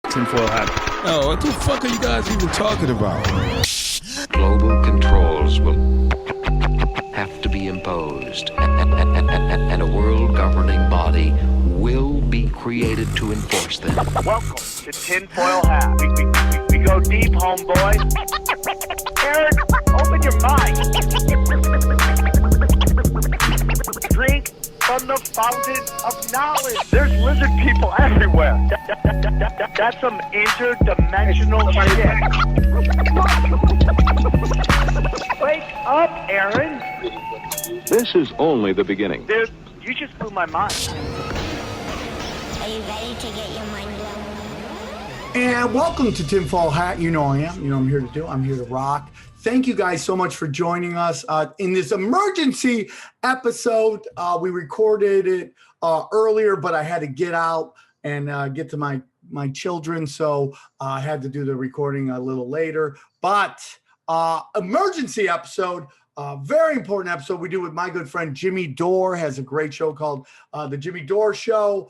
Tinfoil hat. Oh, what the fuck are you guys even talking about? Global controls will have to be imposed, and a world governing body will be created to enforce them. Welcome to Tinfoil Hat. We go deep, homeboy. Aaron, open your mind. Drink from the fountain of knowledge. There's lizard people everywhere. That's some interdimensional shit. Wake up, Aaron. This is only the beginning. Dude, you just blew my mind. Are you ready to get your mind blown? And welcome to Tinfoil Hat. You know I am. You know I'm here to do. I'm here to rock. Thank you guys so much for joining us in this emergency episode. We recorded it earlier, but I had to get out and get to my children, so I had to do the recording a little later. But emergency episode, very important episode we do with my good friend Jimmy Dore. Has a great show called The Jimmy Dore Show,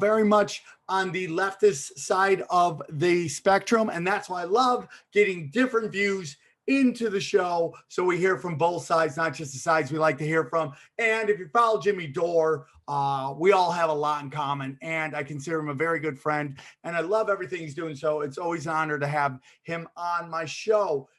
very much on the leftist side of the spectrum, and that's why I love getting different views into the show, so we hear from both sides, not just the sides we like to hear from. And if you follow Jimmy Dore, we all have a lot in common, and I consider him a very good friend, and I love everything he's doing, so it's always an honor to have him on my show.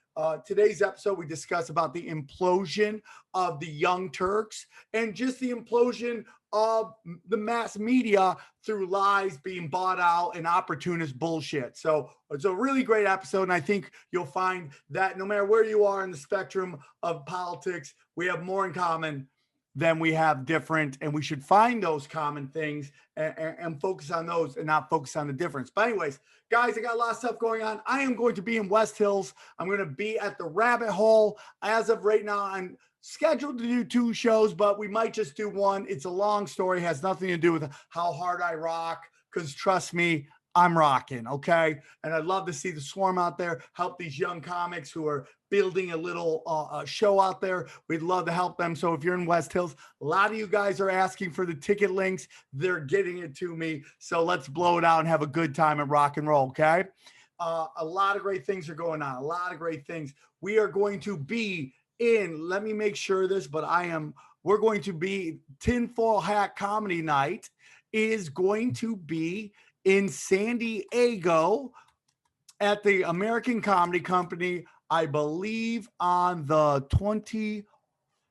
Today's episode, we discuss about the implosion of the Young Turks and just the implosion of the mass media through lies being bought out and opportunist bullshit. So it's a really great episode, and I think you'll find that no matter where you are in the spectrum of politics, we have more in common than we have different, and we should find those common things and focus on those and not focus on the difference. But anyways, guys, I got a lot of stuff going on. I am going to be in West Hills. I'm going to be at the Rabbit Hole. As of right now, I'm scheduled to do 2 shows, but we might just do 1. It's a long story, has nothing to do with how hard I rock, because trust me, I'm rocking, okay? And I'd love to see the Swarm out there help these young comics who are building a little show out there. We'd love to help them. So if you're in West Hills, a lot of you guys are asking for the ticket links. They're getting it to me. So let's blow it out and have a good time and rock and roll, okay? A lot of great things are going on. A lot of great things. We are going to be in, let me make sure this, but we're going to be, Tinfoil Hat Comedy Night is going to be in San Diego at the American Comedy Company, I believe on the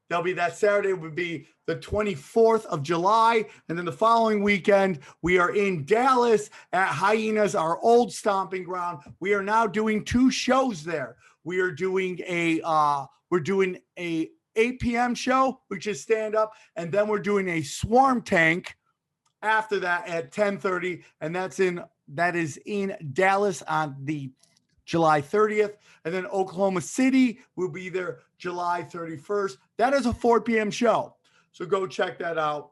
that'll be that Saturday, would be the 24th of July. And then the following weekend, we are in Dallas at Hyenas, our old stomping ground. We are now doing 2 shows there. We are doing a 8 p.m. show, which is stand up. And then we're doing a Swarm Tank after that at 10:30. And that is in Dallas on the July 30th. And then Oklahoma City will be there July 31st. That is a 4 p.m. show. So go check that out.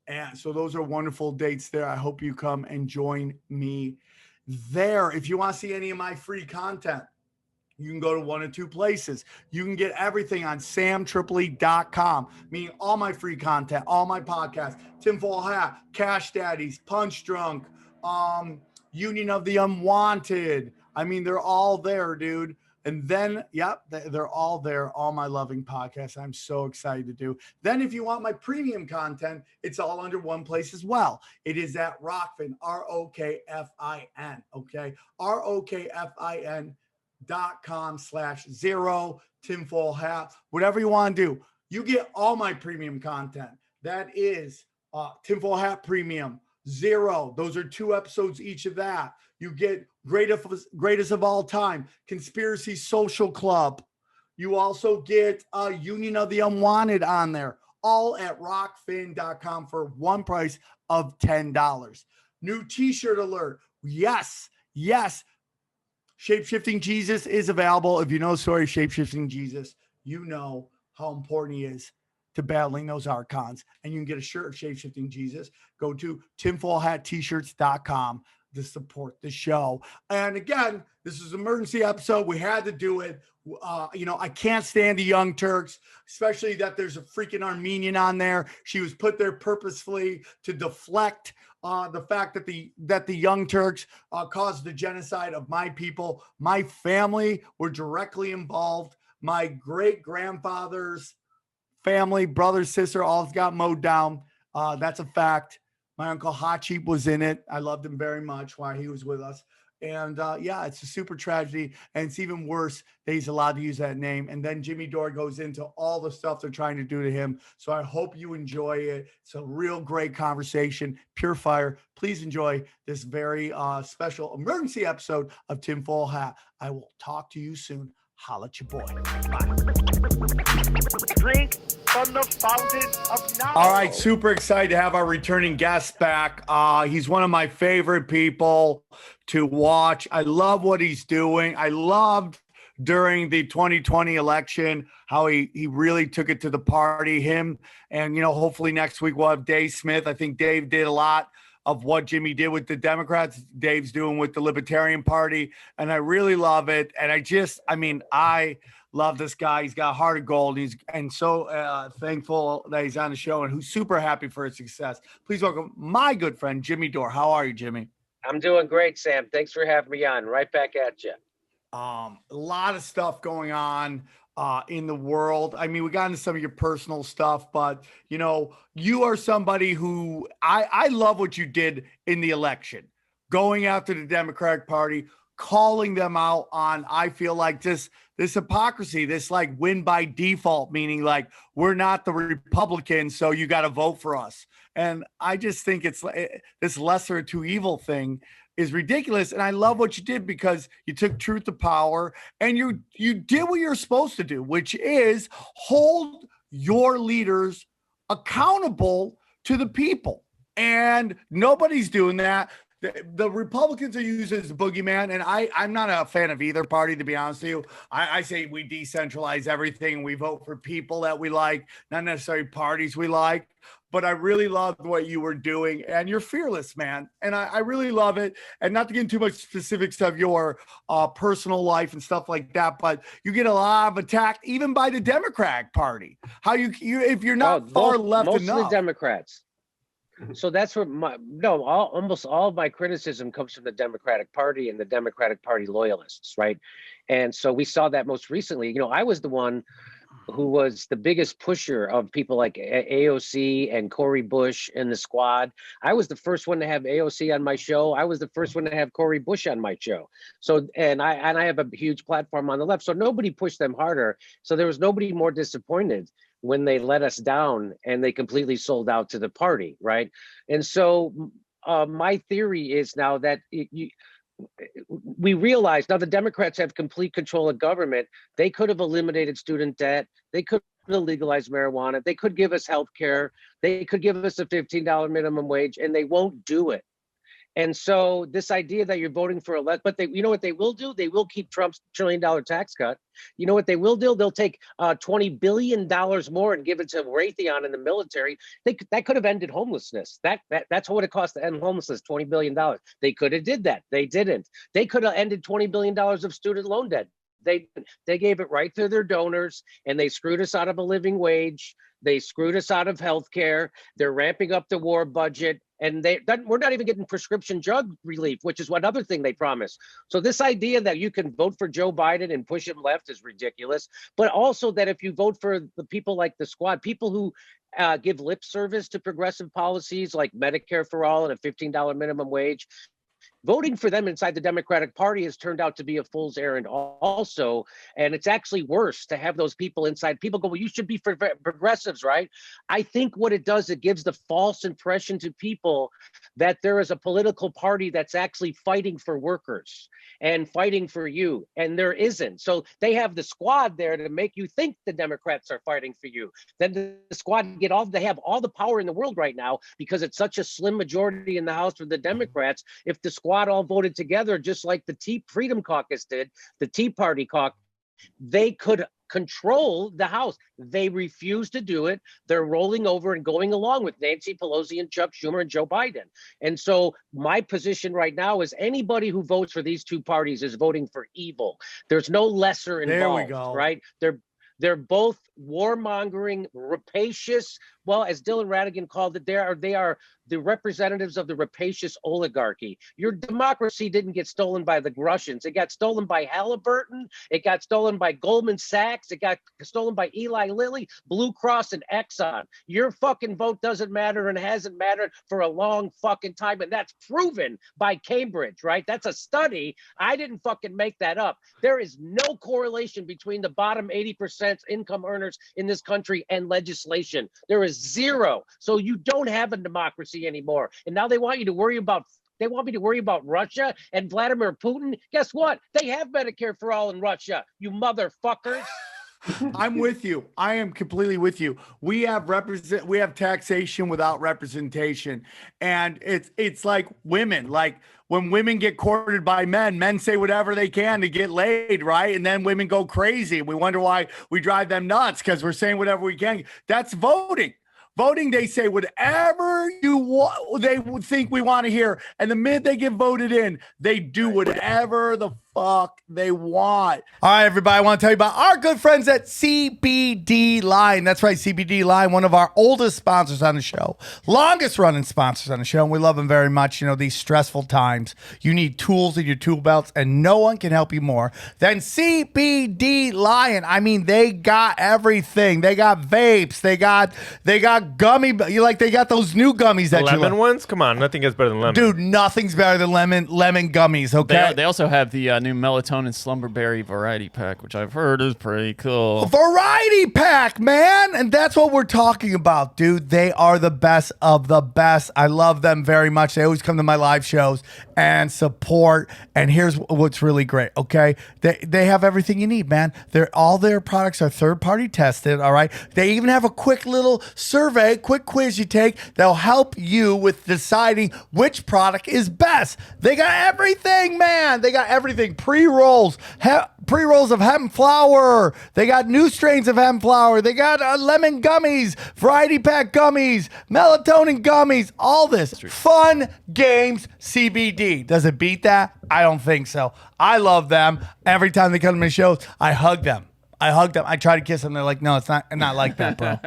And so those are wonderful dates there. I hope you come and join me there. If you want to see any of my free content, you can go to 1 of 2 places. You can get everything on samtripoli.com, meaning all my free content, all my podcasts, Tinfoil Hat, Cash Daddies, Punch Drunk, Union of the Unwanted. I mean, they're all there, dude. And then, yep, they're all there, all my loving podcasts. I'm so excited to do. Then if you want my premium content, it's all under one place as well. It is at Rockfin, ROKFIN, okay? ROKFIN.com/0 Tinfoil Hat, whatever you want to do. You get all my premium content. That is Tinfoil Hat Premium, 0. Those are 2 episodes each of that. You get Greatest of All Time, Conspiracy Social Club. You also get Union of the Unwanted on there, all at rockfin.com for one price of $10. New t-shirt alert. Yes. Shape-Shifting Jesus is available. If you know the story of Shape-Shifting Jesus, you know how important he is to battling those archons. And you can get a shirt of Shape-Shifting Jesus. Go to tinfoilhattshirts.com. to support the show. And again, this is an emergency episode. We had to do it. I can't stand the Young Turks, especially that there's a freaking Armenian on there. She was put there purposefully to deflect the fact that the Young Turks caused the genocide of my people. My family were directly involved. My great grandfather's family, brother, sister, all got mowed down. That's a fact. My uncle Hachi was in it. I loved him very much while he was with us. And it's a super tragedy. And it's even worse that he's allowed to use that name. And then Jimmy Dore goes into all the stuff they're trying to do to him. So I hope you enjoy it. It's a real great conversation. Pure fire. Please enjoy this very special emergency episode of Tinfoil Hat. I will talk to you soon. Holla at your boy. Bye. Drink from the fountain of knowledge. All right, super excited to have our returning guest back. He's one of my favorite people to watch. I love what he's doing. I loved during the 2020 election how he really took it to the party. Him and hopefully next week we'll have Dave Smith. I think Dave did a lot of what Jimmy did with the Democrats, Dave's doing with the Libertarian Party. And I really love it. And I love this guy. He's got a heart of gold. And so thankful that he's on the show and who's super happy for his success. Please welcome my good friend, Jimmy Dore. How are you, Jimmy? I'm doing great, Sam. Thanks for having me on. Right back at you. A lot of stuff going on in the world. I mean, we got into some of your personal stuff, but you are somebody who I love what you did in the election, going after the Democratic Party, calling them out on, I feel like this hypocrisy, this like win by default, meaning like we're not the Republicans, so you got to vote for us. And I just think it's this lesser of two evil thing is ridiculous. And I love what you did because you took truth to power and you did what you're supposed to do, which is hold your leaders accountable to the people. And nobody's doing that. The Republicans are used as a boogeyman, and I'm not a fan of either party, to be honest with you. I say we decentralize everything. We vote for people that we like, not necessarily parties we like. But I really loved what you were doing, and you're fearless, man. And I really love it. And not to get into too much specifics of your personal life and stuff like that, but you get a lot of attack even by the Democratic Party. How you if you're not far left most enough. Of the Democrats. So that's where almost all of my criticism comes from the Democratic Party and the Democratic Party loyalists, right? And so we saw that most recently. I was the one who was the biggest pusher of people like AOC and Cori Bush and the squad. I was the first one to have AOC on my show. I was the first one to have Cori Bush on my show. So, and I have a huge platform on the left. So nobody pushed them harder. So there was nobody more disappointed when they let us down and they completely sold out to the party, right? And so my theory is now that we realize now the Democrats have complete control of government. They could have eliminated student debt. They could have legalized marijuana. They could give us health care. They could give us a $15 minimum wage, and they won't do it. And so this idea that you're voting for but you know what they will do? They will keep Trump's $1 trillion tax cut. You know what they will do? They'll take $20 billion more and give it to Raytheon in the military. That could have ended homelessness. That's what it costs to end homelessness, $20 billion. They could have did that. They didn't. They could have ended $20 billion of student loan debt. They gave it right to their donors, and they screwed us out of a living wage. They screwed us out of health care. They're ramping up the war budget. And we're not even getting prescription drug relief, which is one other thing they promised. So this idea that you can vote for Joe Biden and push him left is ridiculous. But also that if you vote for the people like the squad, people who give lip service to progressive policies like Medicare for all and a $15 minimum wage, voting for them inside the Democratic Party has turned out to be a fool's errand also. And it's actually worse to have those people inside. People go, well, you should be for progressives, right? I think what it does, it gives the false impression to people that there is a political party that's actually fighting for workers and fighting for you. And there isn't. So they have the squad there to make you think the Democrats are fighting for you. Then the squad they have all the power in the world right now because it's such a slim majority in the House for the Democrats. If the squad all voted together, just like the Freedom Caucus did, the Tea Party caucus, they could control the House. They refuse to do it. They're rolling over and going along with Nancy Pelosi and Chuck Schumer and Joe Biden. And so my position right now is anybody who votes for these two parties is voting for evil. There's no lesser involved. There we go. Right? They're both warmongering, rapacious. Well, as Dylan Radigan called it, they are the representatives of the rapacious oligarchy. Your democracy didn't get stolen by the Russians. It got stolen by Halliburton. It got stolen by Goldman Sachs. It got stolen by Eli Lilly, Blue Cross, and Exxon. Your fucking vote doesn't matter and hasn't mattered for a long fucking time. And that's proven by Cambridge, right? That's a study. I didn't fucking make that up. There is no correlation between the bottom 80% income earners in this country and legislation. There is zero. So you don't have a democracy anymore. And now they want me to worry about Russia and Vladimir Putin. Guess what? They have Medicare for all in Russia, you motherfuckers. I'm with you. I am completely with you. We have taxation without representation. And it's like women. Like when women get courted by men say whatever they can to get laid, right? And then women go crazy. We wonder why we drive them nuts because we're saying whatever we can. That's voting. Voting, they say whatever they would think we want to hear. And the minute they get voted in, they do whatever the fuck they want. All right, everybody, I want to tell you about our good friends at CBD Line. That's right, CBD Line, one of our oldest sponsors on the show, longest running sponsors on the show, and we love them very much. You know, these stressful times, you need tools in your tool belts, and no one can help you more than CBD Lion. I mean, they got everything. They got vapes. They got gummy. They got those new gummies that the lemon ones. Come on, nothing is better than lemon. Dude, nothing's better than lemon gummies. Okay. They also have the new melatonin slumberberry variety pack, which I've heard is pretty cool. A variety pack, man. And that's what we're talking about, dude. They are the best of the best. I love them very much. They always come to my live shows and support. And here's what's really great, okay? They have everything you need, man. All their products are third-party tested, all right? They even have a quick little survey, quick quiz you take that'll help you with deciding which product is best. They got everything, man. They got everything. Pre-rolls of hemp flower. They got new strains of hemp flower. They got lemon gummies, variety pack gummies, melatonin gummies, all this. Fun games CBD. Does it beat that? I don't think so. I love them. Every time they come to my shows, I hug them. I try to kiss them. They're like, no, it's not like that, bro.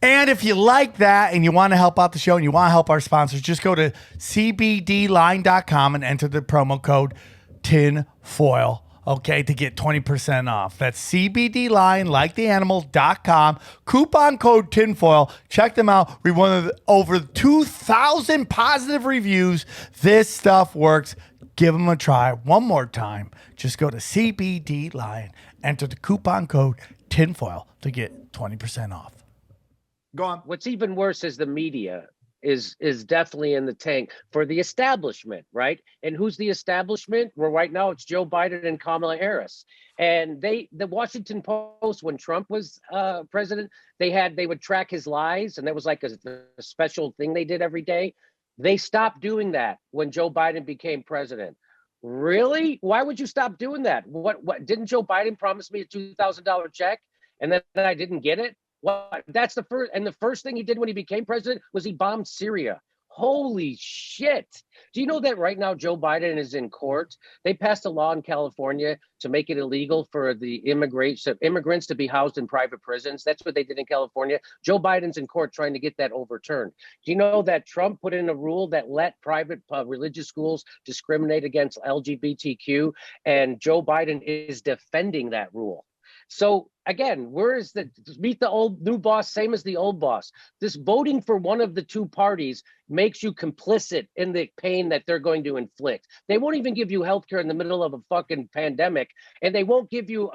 And if you like that and you want to help out the show and you want to help our sponsors, just go to cbdline.com and enter the promo code TINFOIL, okay, to get 20% off. That's cbdline, like the animal.com, coupon code TINFOIL. Check them out. We won over 2,000 positive reviews. This stuff works. Give them a try one more time. Just go to cbdline, enter the coupon code TINFOIL to get 20% off. Go on. What's even worse is the media is definitely in the tank for the establishment, right? And who's the establishment? Well, right now it's Joe Biden and Kamala Harris. And the Washington Post, when Trump was president, they would track his lies, and that was like a special thing they did every day. They stopped doing that when Joe Biden became president. Really? Why would you stop doing that? What didn't Joe Biden promise me a $2,000 check and then I didn't get it? What? That's the first, and the first thing he did when he became president was he bombed Syria. Holy shit. Do you know that right now Joe Biden is in court? They passed a law in California to make it illegal for the immigrants to be housed in private prisons. That's what they did in California. Joe Biden's in court trying to get that overturned. Do you know that Trump put in a rule that let private religious schools discriminate against LGBTQ? And Joe Biden is defending that rule. So again, where is meet the old new boss, same as the old boss? This voting for one of the two parties makes you complicit in the pain that they're going to inflict. They won't even give you health care in the middle of a fucking pandemic, and they won't give you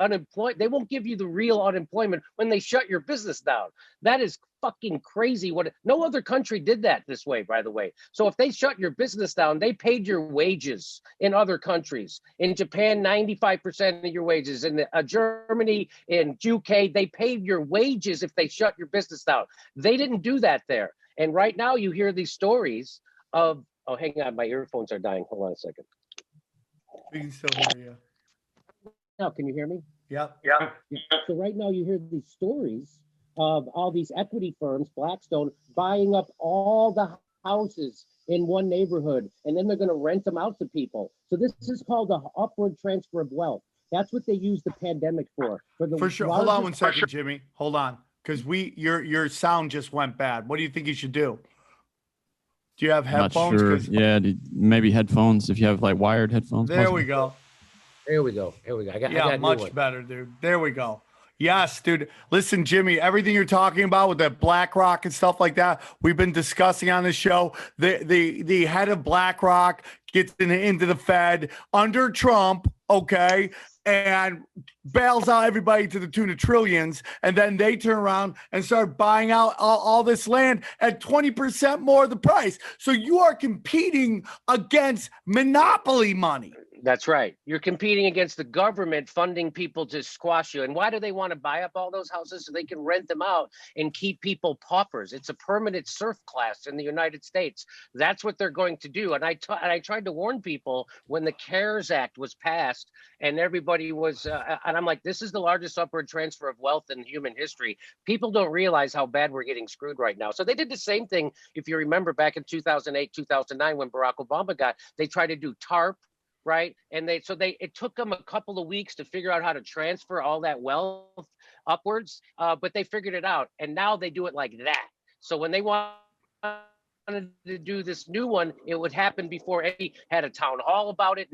They won't give you the real unemployment when they shut your business down. That is fucking crazy. No other country did that this way, by the way. So if they shut your business down, they paid your wages in other countries. In Japan, 95% of your wages. In Germany, in UK, they paid your wages if they shut your business down. They didn't do that there. And right now you hear these stories of, oh, hang on, my earphones are dying. Hold on a second. We can still hear you. Now, can you hear me? Yep. So right now you hear these stories of all these equity firms, Blackstone, buying up all the houses in one neighborhood, and then they're going to rent them out to people. So this is called the upward transfer of wealth. That's what they use the pandemic for. For sure. Hold on one second, Jimmy. Hold on, because your sound just went bad. What do you think you should do? Do you have headphones? Not sure. Yeah, maybe headphones. If you have like wired headphones. There we go. Here we go. I got much better, dude. There we go. Yes, dude. Listen, Jimmy, everything you're talking about with that BlackRock and stuff like that, we've been discussing on this show. The head of BlackRock gets into the Fed under Trump, okay, and bails out everybody to the tune of trillions, and then they turn around and start buying out all this land at 20% more of the price. So you are competing against monopoly money. That's right. You're competing against the government funding people to squash you. And why do they want to buy up all those houses? So they can rent them out and keep people paupers. It's a permanent serf class in the United States. That's what they're going to do. And I tried to warn people when the CARES Act was passed and everybody was, and I'm like, this is the largest upward transfer of wealth in human history. People don't realize how bad we're getting screwed right now. So they did the same thing. If you remember back in 2008, 2009, when Barack Obama they tried to do TARP. Right. And it took them a couple of weeks to figure out how to transfer all that wealth upwards. But they figured it out. And now they do it like that. So when they wanted to do this new one, it would happen before any had a town hall about it.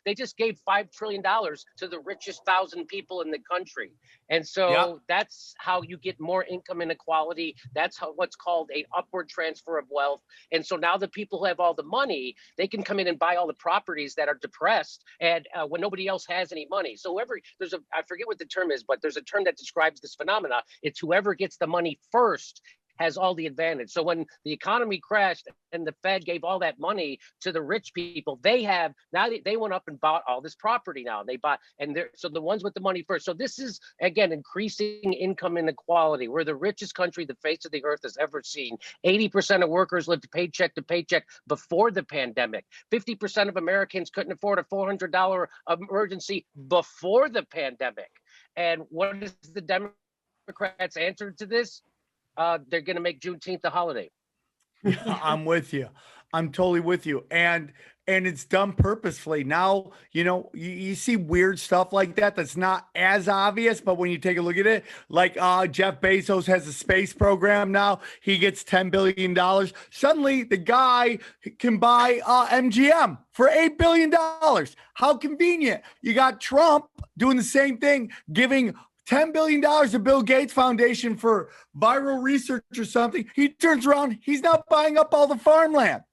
They just gave $5 trillion to the richest 1,000 people in the country. And so that's how you get more income inequality. That's what's called a upward transfer of wealth. And so now the people who have all the money, they can come in and buy all the properties that are depressed and when nobody else has any money. So I forget what the term is, but there's a term that describes this phenomena. It's whoever gets the money first has all the advantage. So when the economy crashed and the Fed gave all that money to the rich people, they went up and bought all this property now. So the ones with the money first. So this is, again, increasing income inequality. We're the richest country the face of the earth has ever seen. 80% of workers lived paycheck to paycheck before the pandemic. 50% of Americans couldn't afford a $400 emergency before the pandemic. And what is the Democrats' answer to this? They're going to make Juneteenth a holiday. I'm with you. I'm totally with you. And it's done purposefully. Now, you see weird stuff like that that's not as obvious, but when you take a look at it, like Jeff Bezos has a space program now. He gets $10 billion. Suddenly, the guy can buy MGM for $8 billion. How convenient. You got Trump doing the same thing, giving $10 billion to Bill Gates Foundation for viral research or something. He turns around, he's now buying up all the farmland.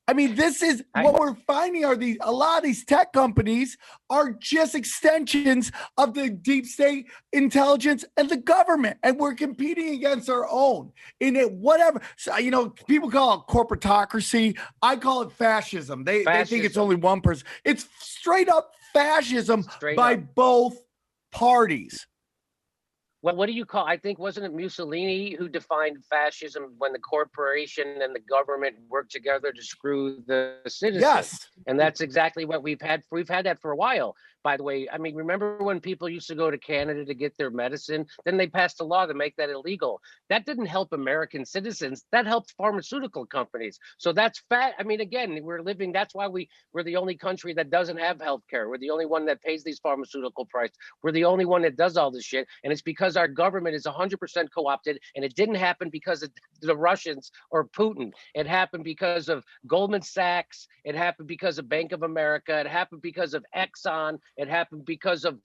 I mean, this is what we're finding a lot of these tech companies are just extensions of the deep state intelligence and the government. And we're competing against our own in it, whatever. So, people call it corporatocracy. I call it fascism. They think it's only one person. It's straight up fascism by both parties. Well, what do you call? I think wasn't it Mussolini who defined fascism when the corporation and the government worked together to screw the citizens? Yes, and that's exactly what we've had. We've had that for a while. By the way, I mean, remember when people used to go to Canada to get their medicine? Then they passed a law to make that illegal. That didn't help American citizens. That helped pharmaceutical companies. So that's fat. I mean, again, that's why we're the only country that doesn't have health care. We're the only one that pays these pharmaceutical prices. We're the only one that does all this shit. And it's because our government is 100% co-opted. And it didn't happen because of the Russians or Putin. It happened because of Goldman Sachs. It happened because of Bank of America. It happened because of Exxon. It happened because of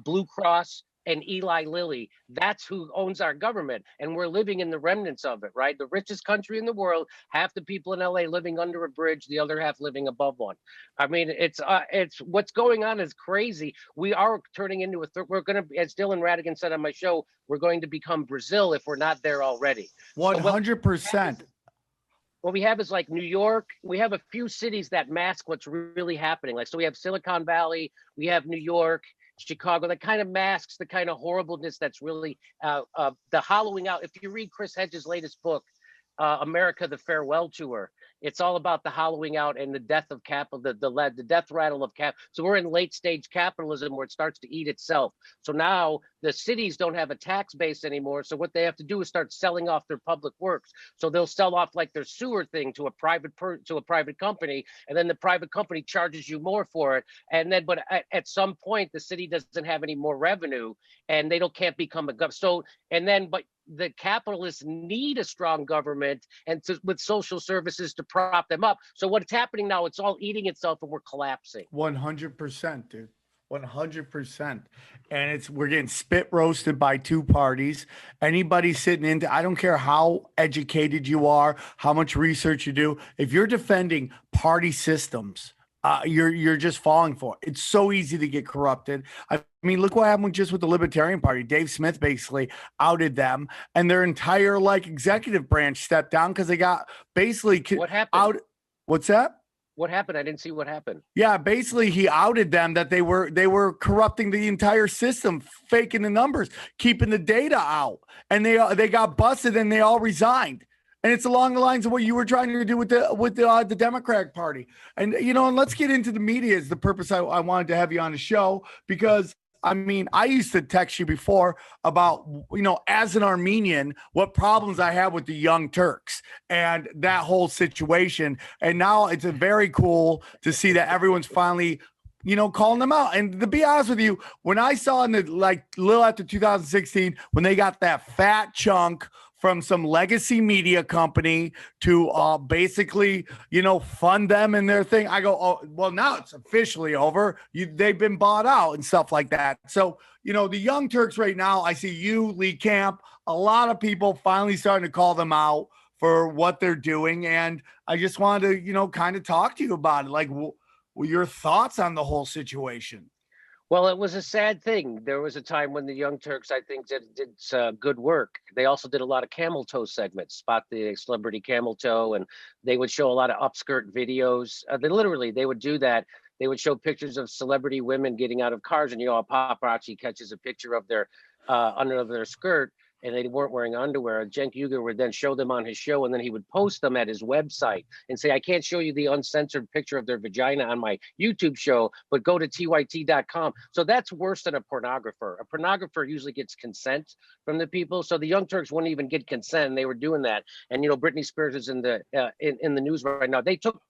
Blue Cross and Eli Lilly. That's who owns our government. And we're living in the remnants of it, right? The richest country in the world, half the people in LA living under a bridge, the other half living above one. I mean, it's what's going on is crazy. We are turning into we're going to, as Dylan Radigan said on my show, we're going to become Brazil if we're not there already. 100%. What we have is like New York. We have a few cities that mask what's really happening. So we have Silicon Valley, we have New York, Chicago. That kind of masks the kind of horribleness that's really the hollowing out. If you read Chris Hedges' latest book, America, the Farewell Tour, It's all about the hollowing out and the death of capital, the death rattle of cap. So we're in late stage capitalism where it starts to eat itself. So now the cities don't have a tax base anymore. So what they have to do is start selling off their public works. So they'll sell off like their sewer thing to a private company, and then the private company charges you more for it. And then, but at some point, the city doesn't have any more revenue, and they can't become a government. So but the capitalists need a strong government with social services to prop them up. So what's happening now, it's all eating itself and we're collapsing. 100%, dude. 100%. And we're getting spit roasted by two parties. Anybody sitting into, I don't care how educated you are, how much research you do. If you're defending party systems, you're just falling for it. It's so easy to get corrupted. I mean, look what happened just with the Libertarian Party. Dave Smith basically outed them, and their entire executive branch stepped down because they got basically what happened? What's that? What happened? I didn't see what happened. Yeah, basically he outed them that they were corrupting the entire system, faking the numbers, keeping the data out, and they got busted and they all resigned. And it's along the lines of what you were trying to do with the Democratic Party. And, and let's get into the media is the purpose I wanted to have you on the show, because, I mean, I used to text you before about, as an Armenian, what problems I have with the Young Turks and that whole situation. And now it's very cool to see that everyone's finally calling them out. And to be honest with you, when I saw in the little after 2016, when they got that fat chunk from some legacy media company to basically, fund them and their thing, I go, oh, well, now it's officially over. They've been bought out and stuff like that. So, the Young Turks right now, I see you, Lee Camp, a lot of people finally starting to call them out for what they're doing. And I just wanted to, kind of talk to you about it. Your thoughts on the whole situation? Well, it was a sad thing. There was a time when the Young Turks, I think, did good work. They also did a lot of camel toe segments, Spot the Celebrity Camel Toe, and they would show a lot of upskirt videos. They would do that. They would show pictures of celebrity women getting out of cars, and a paparazzi catches a picture of their under their skirt, and they weren't wearing underwear. Cenk Uygur would then show them on his show, and then he would post them at his website and say, I can't show you the uncensored picture of their vagina on my YouTube show, but go to tyt.com. So that's worse than a pornographer. A pornographer usually gets consent from the people. So the Young Turks wouldn't even get consent, and they were doing that. And, Britney Spears is in the news right now. They took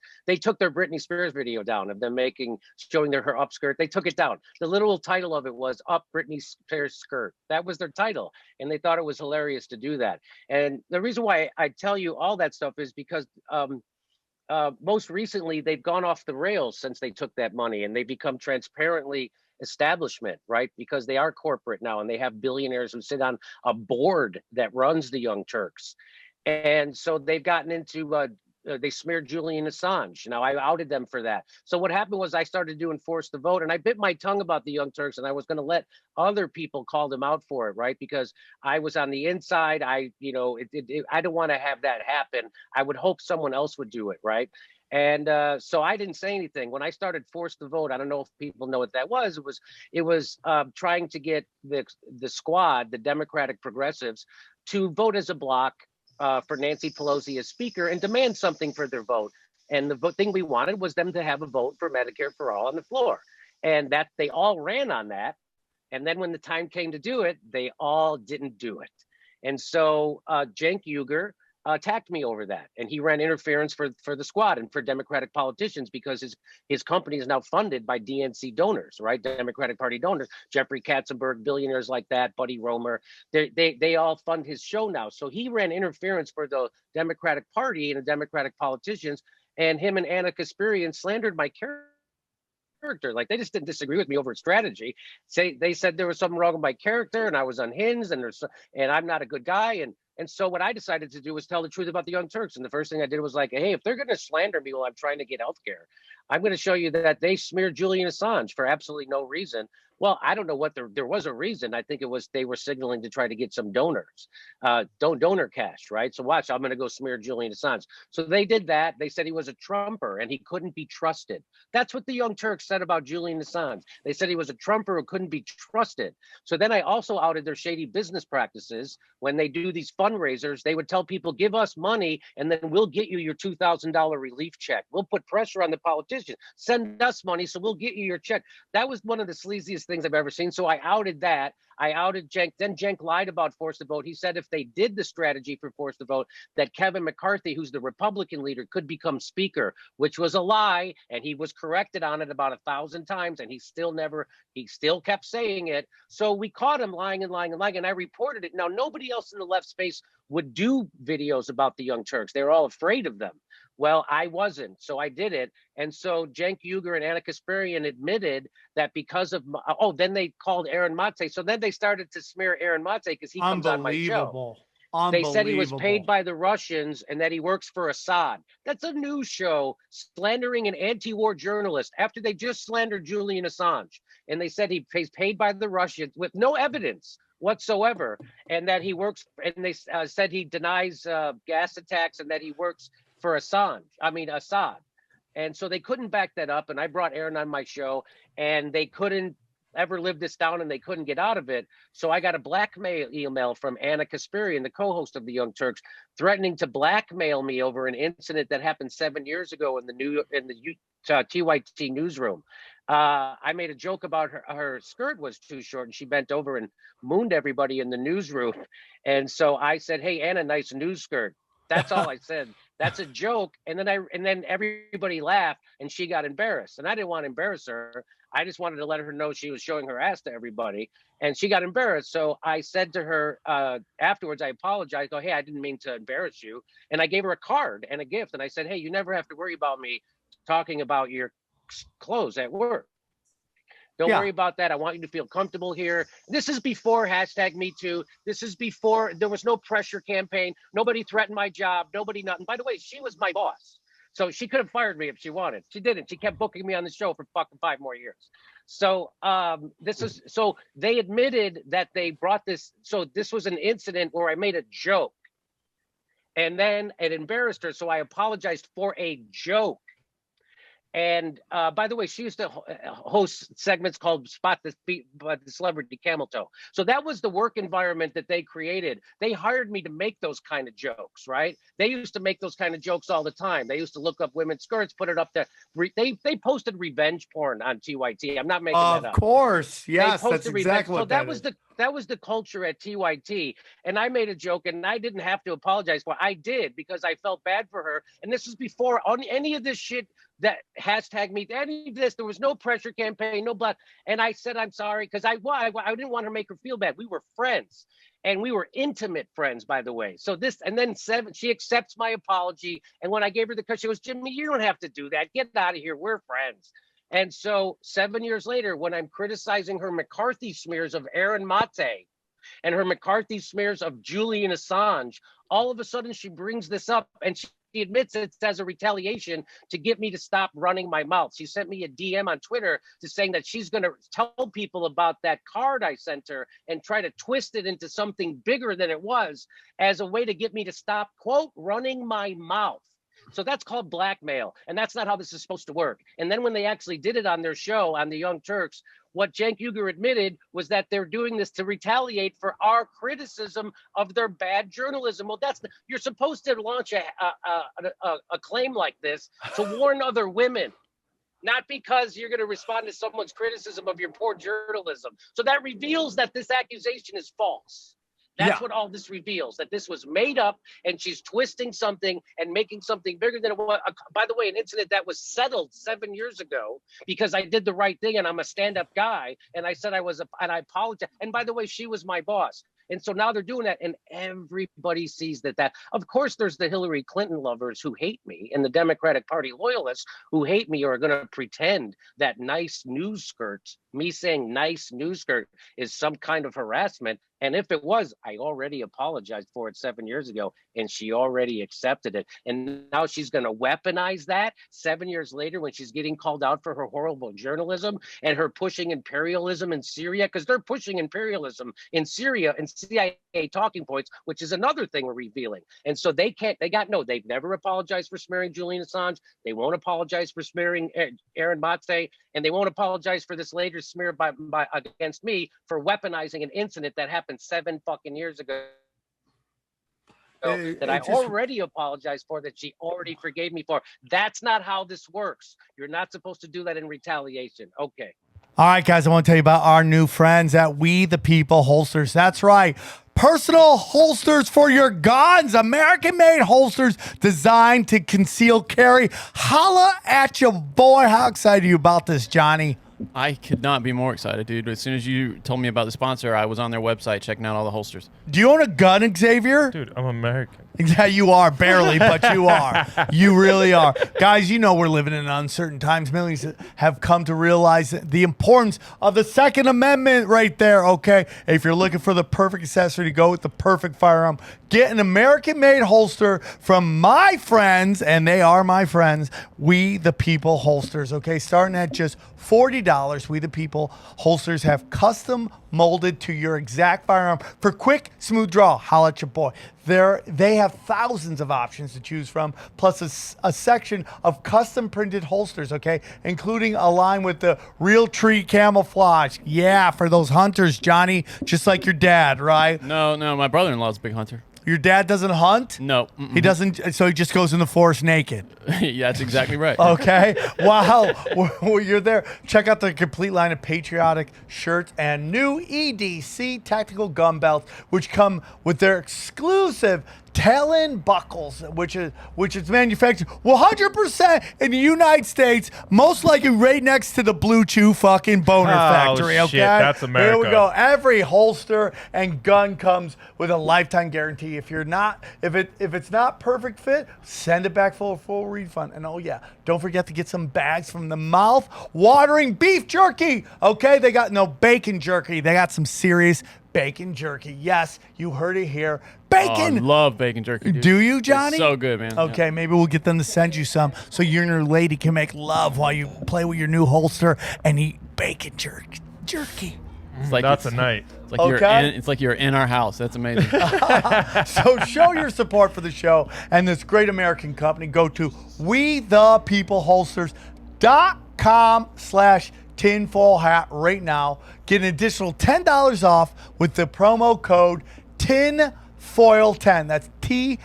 their Britney Spears video down of them showing her upskirt. They took it down. The literal title of it was Up Britney Spears Skirt. That was their title. And they thought it was hilarious to do that. And the reason why I tell you all that stuff is because most recently they've gone off the rails since they took that money, and they become transparently establishment, right? Because they are corporate now, and they have billionaires who sit on a board that runs the Young Turks. And so they've gotten into they smeared Julian Assange. Now, I outed them for that. So what happened was I started doing Force the Vote, and I bit my tongue about the Young Turks, and I was going to let other people call them out for it, right? Because I was on the inside. I don't want to have that happen. I would hope someone else would do it, right? And so I didn't say anything. When I started Force the Vote, I don't know if people know what that was. It was trying to get the squad, the Democratic progressives, to vote as a bloc for Nancy Pelosi as speaker and demand something for their vote. And the thing we wanted was them to have a vote for Medicare for all on the floor. And that they all ran on that. And then when the time came to do it, they all didn't do it. And so Cenk Uygur attacked me over that. And he ran interference for the squad and for Democratic politicians, because his company is now funded by DNC donors, right? Democratic Party donors, Jeffrey Katzenberg, billionaires like that, Buddy Roemer, they all fund his show now. So he ran interference for the Democratic Party and the Democratic politicians, and him and Anna Kasparian slandered my character. Like, they just didn't disagree with me over strategy. They said there was something wrong with my character and I was unhinged and I'm not a good guy. And so what I decided to do was tell the truth about the Young Turks. And the first thing I did was hey, if they're going to slander me while I'm trying to get health care, I'm going to show you that they smeared Julian Assange for absolutely no reason. Well, I don't know what there was a reason. I think it was they were signaling to try to get some donors, donor cash, right? So watch, I'm going to go smear Julian Assange. So they did that. They said he was a Trumper and he couldn't be trusted. That's what the Young Turks said about Julian Assange. They said he was a Trumper who couldn't be trusted. So then I also outed their shady business practices. When they do these fundraisers, they would tell people, give us money and then we'll get you your $2,000 relief check. We'll put pressure on the politicians. Send us money so we'll get you your check. That was one of the sleaziest things I've ever seen. So I outed that. I outed Cenk. Then Cenk lied about force the vote. He said if they did the strategy for force the vote, that Kevin McCarthy, who's the Republican leader, could become speaker, which was a lie. And he was corrected on it about 1,000 times. And he still kept saying it. So we caught him lying and lying and lying. And I reported it. Now, nobody else in the left space would do videos about the Young Turks. They were all afraid of them. Well, I wasn't, so I did it. And so Cenk Uygur and Anna Kasparian admitted that because of, then they called Aaron Mate. So then they started to smear Aaron Mate because he comes on my show. They said he was paid by the Russians and that he works for Assad. That's a news show slandering an anti-war journalist after they just slandered Julian Assange. And they said he pays paid by the Russians with no evidence whatsoever, and that he works, and they said he denies gas attacks and that he works for Assad. And so they couldn't back that up. And I brought Aaron on my show and they couldn't ever live this down and they couldn't get out of it. So I got a blackmail email from Anna Kasparian, the co-host of the Young Turks, threatening to blackmail me over an incident that happened 7 years ago in the TYT newsroom. I made a joke about her skirt was too short and she bent over and mooned everybody in the newsroom. And so I said, hey, Anna, nice news skirt. That's all I said. That's a joke. And then everybody laughed and she got embarrassed. And I didn't want to embarrass her. I just wanted to let her know she was showing her ass to everybody. And she got embarrassed. So I said to her afterwards, I apologized. Hey, I didn't mean to embarrass you. And I gave her a card and a gift. And I said, hey, you never have to worry about me talking about your clothes at work. Don't worry about that. I want you to feel comfortable here. This is before #MeToo. This is before there was no pressure campaign. Nobody threatened my job. Nobody nothing. By the way, she was my boss. So she could have fired me if she wanted. She didn't. She kept booking me on the show for fucking 5 more years. So so they admitted that they brought this. So this was an incident where I made a joke. And then it embarrassed her. So I apologized for a joke. And by the way, she used to host segments called Spot the Celebrity Camel Toe. So that was the work environment that they created. They hired me to make those kind of jokes, right? They used to make those kind of jokes all the time. They used to look up women's skirts, put it up there. They posted revenge porn on TYT. I'm not making that up. Of course. Yes, that's exactly what that is. That was the culture at TYT. And I made a joke and I didn't have to apologize for it. I did because I felt bad for her. And this was before on any of this shit that #me, any of this, there was no pressure campaign, no blood. And I said, I'm sorry, because I didn't want her to make her feel bad. We were friends and we were intimate friends, by the way. So she accepts my apology. And when I gave her the card, she goes, Jimmy, you don't have to do that. Get out of here. We're friends. And so 7 years later, when I'm criticizing her McCarthy smears of Aaron Mate and her McCarthy smears of Julian Assange, all of a sudden she brings this up and she admits it as a retaliation to get me to stop running my mouth. She sent me a DM on Twitter to saying that she's going to tell people about that card I sent her and try to twist it into something bigger than it was as a way to get me to stop, quote, running my mouth. So that's called blackmail. And that's not how this is supposed to work. And then when they actually did it on their show, on the Young Turks, what Cenk Uygur admitted was that they're doing this to retaliate for our criticism of their bad journalism. Well, you're supposed to launch a claim like this to warn other women, not because you're going to respond to someone's criticism of your poor journalism. So that reveals that this accusation is false. That's what all this reveals, that this was made up and she's twisting something and making something bigger than it was. By the way, an incident that was settled 7 years ago because I did the right thing and I'm a stand-up guy. And I said and I apologize. And by the way, she was my boss. And so now they're doing that, and everybody sees that. Of course, there's the Hillary Clinton lovers who hate me, and the Democratic Party loyalists who hate me are going to pretend that nice news skirt, me saying nice news skirt, is some kind of harassment. And if it was, I already apologized for it 7 years ago, and she already accepted it. And now she's going to weaponize that 7 years later when she's getting called out for her horrible journalism and her pushing imperialism in Syria, because they're pushing imperialism in Syria and CIA talking points, which is another thing we're revealing. And so they've never apologized for smearing Julian Assange. They won't apologize for smearing Aaron Matze, and they won't apologize for this later smear by against me for weaponizing an incident that happened 7 fucking years ago. That I already apologized for, that she already forgave me for. That's not how this works. You're not supposed to do that in retaliation. Okay. All right, guys, I want to tell you about our new friends at We the People Holsters. That's right. Personal holsters for your guns. American-made holsters designed to conceal carry. Holla at your boy. How excited are you about this, Johnny? I could not be more excited, dude. As soon as you told me about the sponsor, I was on their website checking out all the holsters. Do you own a gun, Xavier? Dude, I'm American. Yeah, you are, barely, but you are. You really are. Guys, you know we're living in uncertain times. Millions have come to realize the importance of the Second Amendment right there, okay? If you're looking for the perfect accessory to go with the perfect firearm, get an American-made holster from my friends, and they are my friends, We the People Holsters, okay? Starting at just $40, We the People Holsters have custom molded to your exact firearm for quick, smooth draw. Holla at your boy. They have thousands of options to choose from, plus a section of custom printed holsters, okay, including a line with the real tree camouflage. Yeah, for those hunters, Johnny, just like your dad, right? No, my brother-in-law's a big hunter. Your dad doesn't hunt? No. He doesn't, so he just goes in the forest naked. Yeah, that's exactly right. Okay. Wow. Well, you're there. Check out the complete line of patriotic shirts and new EDC tactical gun belts, which come with their exclusive Talon buckles, which is manufactured 100% in the United States, most likely right next to the Blue Chew fucking boner factory. Okay, shit, that's America. Here we go. Every holster and gun comes with a lifetime guarantee. If it's not perfect fit, send it back for a full refund. And oh yeah, don't forget to get some bags from the mouth watering beef jerky. Okay, they got no bacon jerky. They got some serious bacon jerky. Yes, you heard it here. Bacon. Oh, I love bacon jerky, dude. Do you, Johnny? It's so good, man. Okay, Yeah. maybe we'll get them to send you some so you and your lady can make love while you play with your new holster and eat bacon jerky. It's like That's a night. It's like it's like you're in our house. That's amazing. So show your support for the show and this great American company. Go to wethepeopleholsters.com/tinfoil hat right now. Get an additional $10 off with the promo code TINFOIL10. That's TINFOIL,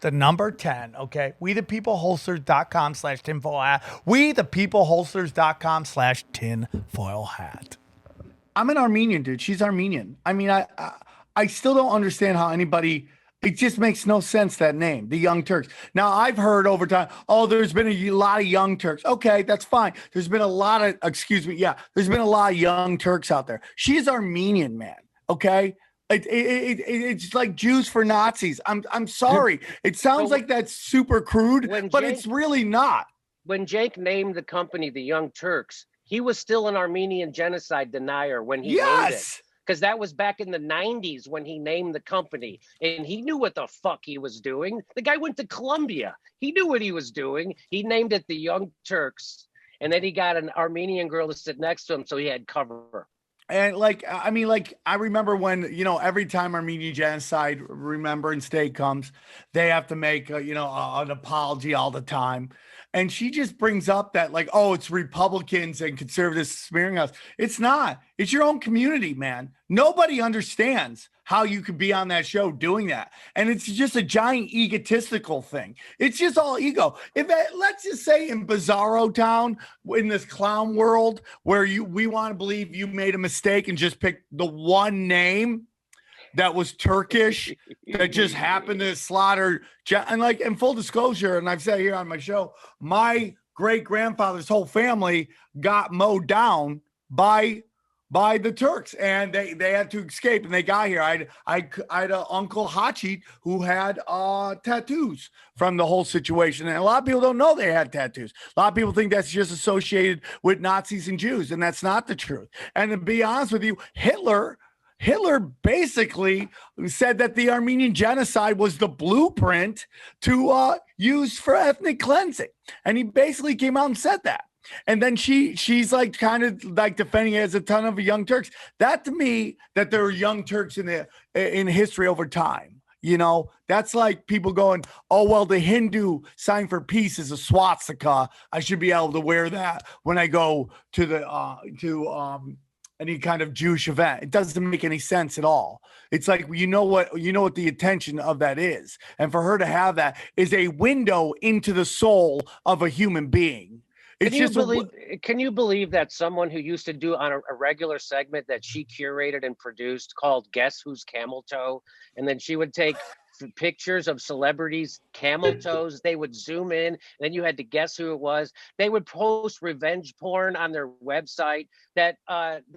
the number 10. Okay. wethepeopleholsters.com/tinfoil hat. wethepeopleholsters.com/tinfoil hat. I'm an Armenian, dude. She's Armenian. I mean, I still don't understand how anybody. It just makes no sense, that name, the Young Turks. Now, I've heard over time, there's been a lot of Young Turks. Okay, that's fine. There's been a lot of, there's been a lot of Young Turks out there. She's Armenian, man, okay? It's like Jews for Nazis. I'm sorry. It sounds like that's super crude, but it's really not. When Jake named the company the Young Turks, he was still an Armenian genocide denier when he named it. Because that was back in the 90s when he named the company, and he knew what the fuck he was doing. The guy went to Columbia. He knew what he was doing. He named it the Young Turks, and then he got an Armenian girl to sit next to him, so he had cover. And I remember when, every time Armenian Genocide Remembrance Day comes, they have to make, an apology all the time. And she just brings up that it's Republicans and conservatives smearing us. It's not. It's your own community, man. Nobody understands how you could be on that show doing that. And it's just a giant egotistical thing. It's just all ego. Let's just say in Bizarro Town, in this clown world where we want to believe you made a mistake and just picked the one name that was Turkish, that just happened to slaughter. And in full disclosure, and I've said here on my show, my great grandfather's whole family got mowed down by by the Turks, and they had to escape, and they got here. I had an uncle Hachi who had tattoos from the whole situation, and a lot of people don't know they had tattoos. A lot of people think that's just associated with Nazis and Jews, and that's not the truth. And to be honest with you, Hitler basically said that the Armenian genocide was the blueprint to use for ethnic cleansing, and he basically came out and said that. And then she's like kind of like defending it as a ton of Young Turks. That to me, that there were Young Turks in history over time. You know, that's like people going, oh, well, the Hindu sign for peace is a swastika. I should be able to wear that when I go to any kind of Jewish event. It doesn't make any sense at all. It's like, you know what the intention of that is. And for her to have that is a window into the soul of a human being. Can you believe that someone who used to do on a regular segment that she curated and produced called Guess Who's Camel Toe, and then she would take pictures of celebrities' camel toes, they would zoom in, then you had to guess who it was. They would post revenge porn on their website. That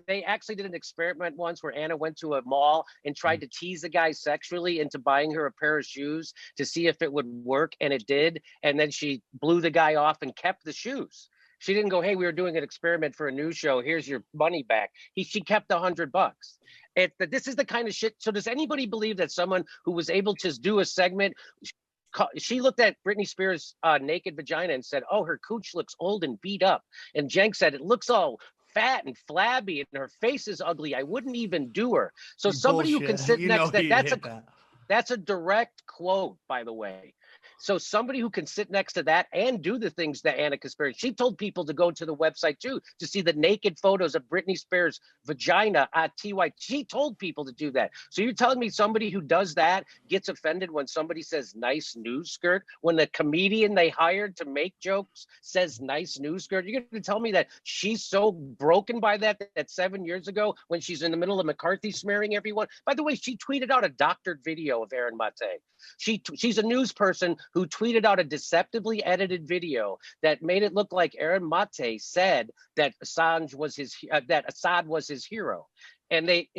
they actually did an experiment once where Anna went to a mall and tried to tease a guy sexually into buying her a pair of shoes to see if it would work, and it did. And then she blew the guy off and kept the shoes. She didn't go, hey, we were doing an experiment for a news show, here's your money back. She kept $100. This is the kind of shit. So does anybody believe that someone who was able to do a segment, she looked at Britney Spears' naked vagina and said, oh, her cooch looks old and beat up. And Cenk said, it looks all fat and flabby and her face is ugly. I wouldn't even do her. So somebody who can sit next to that, that's a direct quote, by the way. So somebody who can sit next to that and do the things that Anna Kasperi, she told people to go to the website too, to see the naked photos of Britney Spears' vagina at TY. She told people to do that. So you're telling me somebody who does that gets offended when somebody says nice news skirt, when the comedian they hired to make jokes says nice news skirt? You're going to tell me that she's so broken by that 7 years ago when she's in the middle of McCarthy smearing everyone? By the way, she tweeted out a doctored video of Aaron Mate. She's a news person who tweeted out a deceptively edited video that made it look like Aaron Mate said that Assad was his hero. And they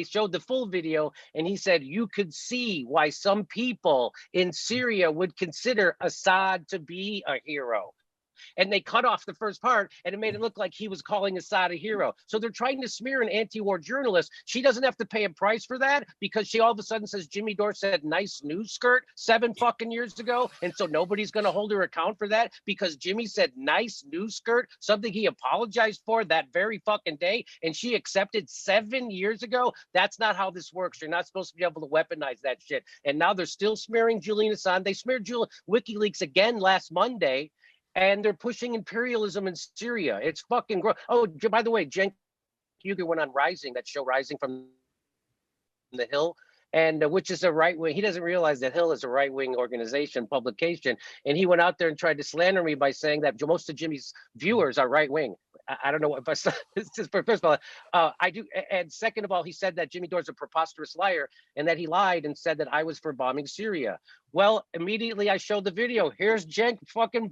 showed the full video, and he said you could see why some people in Syria would consider Assad to be a hero. And they cut off the first part, and it made it look like he was calling Assad a hero. So they're trying to smear an anti-war journalist. She doesn't have to pay a price for that because she all of a sudden says Jimmy Dore said nice news skirt 7 fucking years ago. And so nobody's going to hold her account for that because Jimmy said nice news skirt, something he apologized for that very fucking day. And she accepted 7 years ago. That's not how this works. You're not supposed to be able to weaponize that shit. And now they're still smearing Julian Assange. They smeared WikiLeaks again last Monday. And they're pushing imperialism in Syria. It's fucking gross. Oh, by the way, Cenk Uygur went on Rising, that show Rising from the Hill, and which is a right wing. He doesn't realize that Hill is a right wing organization, publication. And he went out there and tried to slander me by saying that most of Jimmy's viewers are right wing. I don't know what, but first of all, I do. And second of all, he said that Jimmy Dore's a preposterous liar and that he lied and said that I was for bombing Syria. Well, immediately I showed the video. Here's Cenk fucking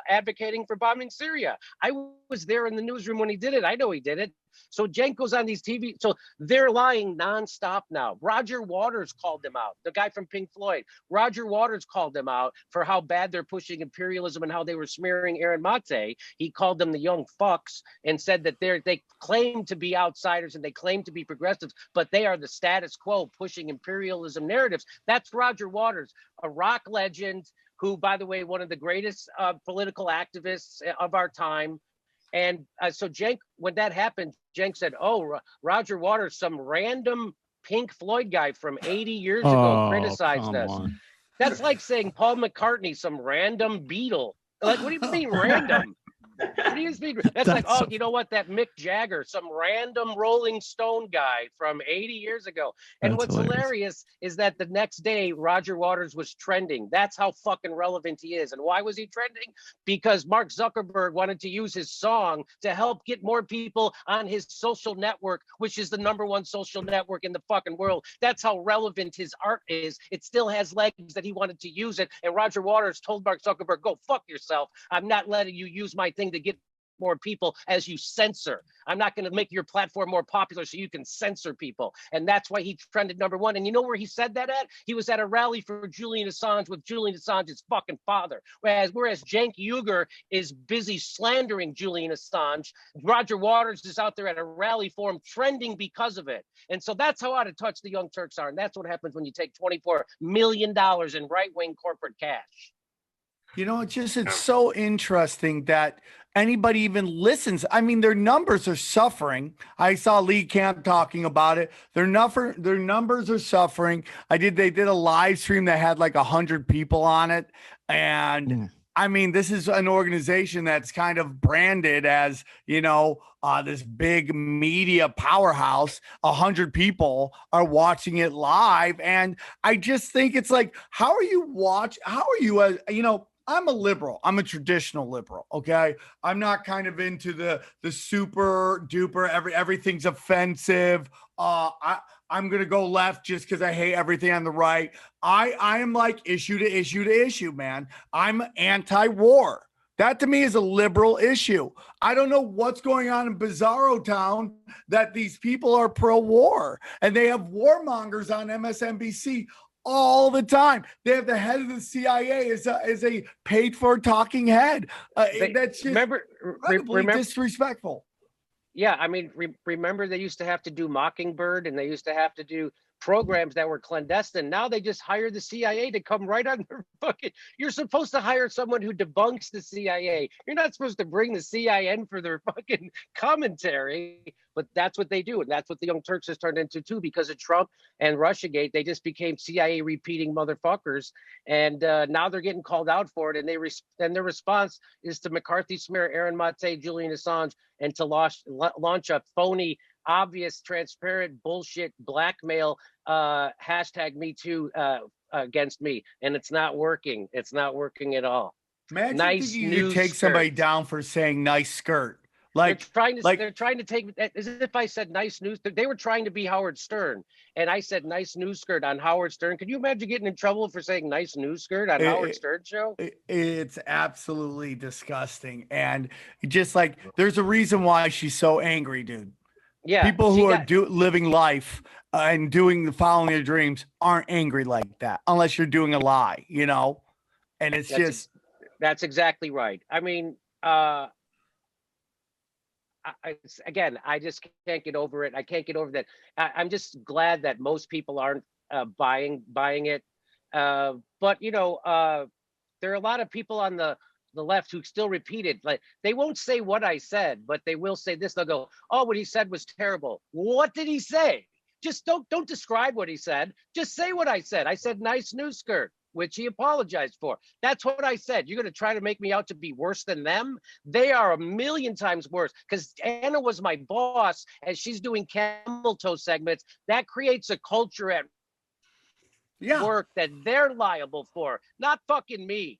advocating for bombing Syria. I was there in the newsroom when he did it. I know he did it. So Cenk goes on these TV. So they're lying nonstop now. Roger Waters called them out, the guy from Pink Floyd. Roger Waters called them out for how bad they're pushing imperialism and how they were smearing Aaron Mate. He called them the young fucks and said that they claim to be outsiders and they claim to be progressives, but they are the status quo pushing imperialism narratives. That's Roger Waters, a rock legend who, by the way, one of the greatest political activists of our time. And so Cenk, when that happened, Cenk said, oh, Roger Waters, some random Pink Floyd guy from 80 years ago criticized us. That's like saying Paul McCartney, some random Beatle. Like, what do you mean random? What do you mean? That's like, oh, you know what? That Mick Jagger, some random Rolling Stone guy from 80 years ago. And what's hilarious is that the next day, Roger Waters was trending. That's how fucking relevant he is. And why was he trending? Because Mark Zuckerberg wanted to use his song to help get more people on his social network, which is the #1 social network in the fucking world. That's how relevant his art is. It still has legs that he wanted to use it. And Roger Waters told Mark Zuckerberg, go fuck yourself. I'm not letting you use my thing to get more people as you censor. I'm not going to make your platform more popular so you can censor people. And that's why he trended #1. And you know where he said that at? He was at a rally for Julian Assange with Julian Assange's fucking father. Whereas Cenk Uygur is busy slandering Julian Assange, Roger Waters is out there at a rally for him trending because of it. And so that's how out of touch the Young Turks are. And that's what happens when you take $24 million in right-wing corporate cash. You know, it's so interesting that anybody even listens. I mean, their numbers are suffering. I saw Lee Camp talking about it. Their numbers are suffering. They did a live stream that had like 100 people on it. And I mean, this is an organization that's kind of branded as, this big media powerhouse. 100 people are watching it live. And I just think it's like, how are you as, I'm a liberal. I'm a traditional liberal. Okay. I'm not kind of into the super duper, everything's offensive. I'm going to go left just because I hate everything on the right. I am like issue to issue to issue, man. I'm anti-war. That to me is a liberal issue. I don't know what's going on in Bizarro Town that these people are pro-war and they have warmongers on MSNBC all the time. They have the head of the CIA as a paid-for talking head. That's just incredibly disrespectful. Yeah, I mean, remember they used to have to do Mockingbird and they used to have to do programs that were clandestine. Now they just hire the CIA to come right on their fucking. You're supposed to hire someone who debunks the CIA. You're not supposed to bring the CIA in for their fucking commentary, but that's what they do. And that's what the Young Turks has turned into too, because of Trump and Russiagate. They just became CIA repeating motherfuckers. And now they're getting called out for it. And their response is to McCarthy smear Aaron Mate, Julian Assange, and to launch a phony, obvious, transparent bullshit blackmail hashtag Me Too against me. And it's not working. It's not working at all. Imagine nice you could take somebody down for saying nice skirt. Like they're trying to take, as if I said nice news. They were trying to be Howard Stern, and I said nice news skirt on Howard Stern. Could you imagine getting in trouble for saying nice news skirt on Howard Stern show? It's absolutely disgusting, and just like there's a reason why she's so angry, dude. Yeah, people who are living life and following their dreams aren't angry like that unless you're doing a lie, And it's that's exactly right. I mean, I just can't get over it. I can't get over that. I'm just glad that most people aren't buying it. But there are a lot of people on the left who still repeat it. Like they won't say what I said, but they will say this. They'll go, "Oh, what he said was terrible." What did he say? Just don't describe what he said. Just say what I said. I said nice news skirt, which he apologized for. That's what I said. You're going to try to make me out to be worse than them? They are a million times worse, because Anna was my boss and she's doing camel toe segments. That creates a culture at work that they're liable for, not fucking me.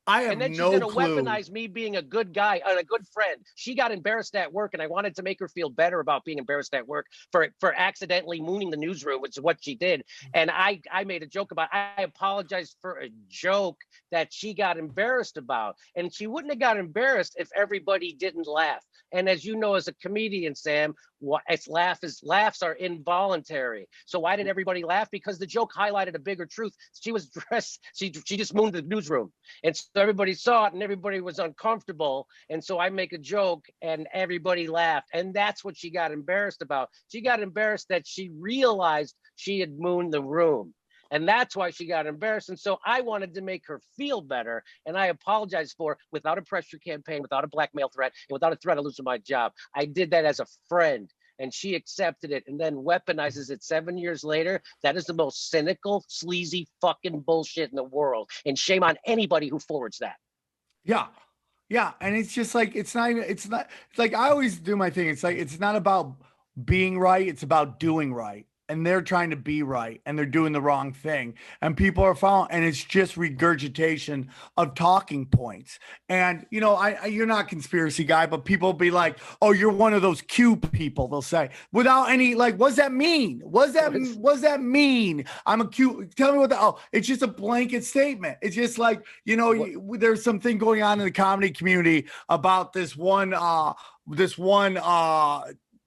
I have and then no she's going to clue. weaponize me being a good guy and a good friend. She got embarrassed at work, and I wanted to make her feel better about being embarrassed at work for accidentally mooning the newsroom, which is what she did. And I made a joke about. I apologized for a joke that she got embarrassed about, and she wouldn't have got embarrassed if everybody didn't laugh. And as you know, as a comedian, Sam, laughs are involuntary. So why did everybody laugh? Because the joke highlighted a bigger truth. She was dressed. She just mooned the newsroom, and so everybody saw it, and everybody was uncomfortable. And so I make a joke, and everybody laughed, and that's what she got embarrassed about. She got embarrassed that she realized she had mooned the room. And that's why she got embarrassed. And so I wanted to make her feel better. And I apologized for her without a pressure campaign, without a blackmail threat, and without a threat of losing my job. I did that as a friend, and she accepted it and then weaponizes it 7 years later. That is the most cynical, sleazy fucking bullshit in the world. And shame on anybody who forwards that. Yeah. Yeah. And it's just like, it's like I always do my thing. It's like, it's not about being right. It's about doing right. and they're trying to be right and they're doing the wrong thing and people are following, and it's just regurgitation of talking points. And you're not a conspiracy guy, but people will be like, oh, you're one of those Q people, they'll say, without any what's that mean? What's that mean? I'm a Q. Tell me it's just a blanket statement. It's just there's something going on in the comedy community about this one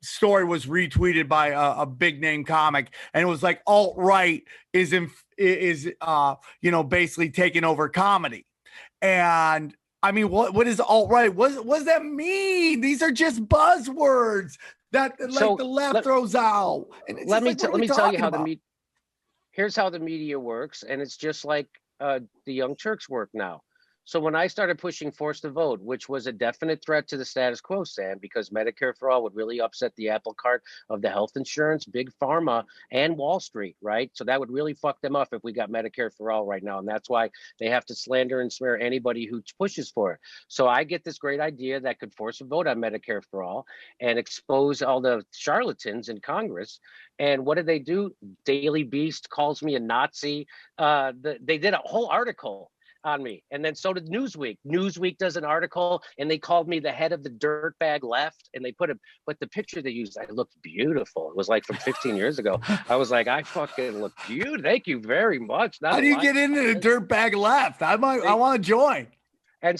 story was retweeted by a big name comic, and it was like alt-right is basically taking over comedy. And I mean, what is alt-right? What does that mean? These are just buzzwords that the left throws out. Let me tell you how here's how the media works, and it's just like the Young Turks work now. So when I started pushing force to vote, which was a definite threat to the status quo, Sam, because Medicare for all would really upset the apple cart of the health insurance, big pharma, and Wall Street, right? So that would really fuck them up if we got Medicare for all right now. And that's why they have to slander and smear anybody who pushes for it. So I get this great idea that could force a vote on Medicare for all and expose all the charlatans in Congress. And what did they do? Daily Beast calls me a Nazi. They did a whole article on me. And then so did Newsweek. Newsweek does an article and they called me the head of the dirtbag left. And they but the picture they used, I looked beautiful. It was like from 15 years ago. I was like, I fucking look beautiful. Thank you very much. How do you get into the dirtbag left? I want to join. And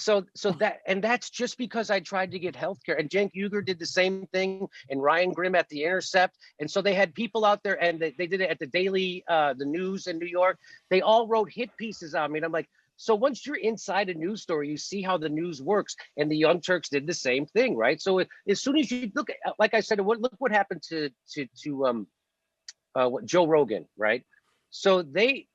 that's just because I tried to get healthcare. And Cenk Uygur did the same thing, and Ryan Grimm at The Intercept. And so they had people out there, and they did it at the Daily, the News in New York. They all wrote hit pieces on me. And I'm like, so once you're inside a news story, you see how the news works. And the Young Turks did the same thing, right? So as soon as you look at, like I said, look what happened to Joe Rogan, right? So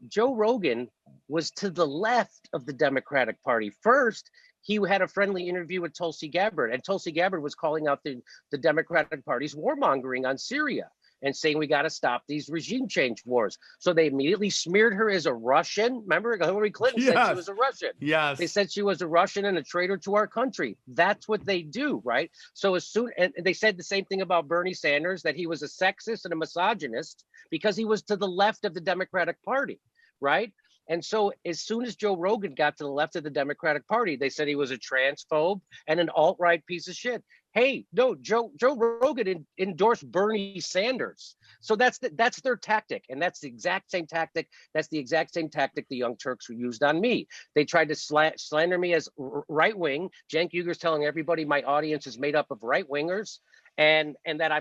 Joe Rogan was to the left of the Democratic Party. First, he had a friendly interview with Tulsi Gabbard, and Tulsi Gabbard was calling out the Democratic Party's warmongering on Syria and saying we got to stop these regime change wars. So they immediately smeared her as a Russian. Remember, Hillary Clinton said she was a Russian. Yes. They said she was a Russian and a traitor to our country. That's what they do, right? So and they said the same thing about Bernie Sanders, that he was a sexist and a misogynist because he was to the left of the Democratic Party, right? And so as soon as Joe Rogan got to the left of the Democratic Party, they said he was a transphobe and an alt-right piece of shit. Hey, no, Joe Rogan endorsed Bernie Sanders. So that's their tactic. And that's the exact same tactic. That's the exact same tactic the Young Turks used on me. They tried to slander me as right-wing. Cenk Uygur's telling everybody my audience is made up of right-wingers. And that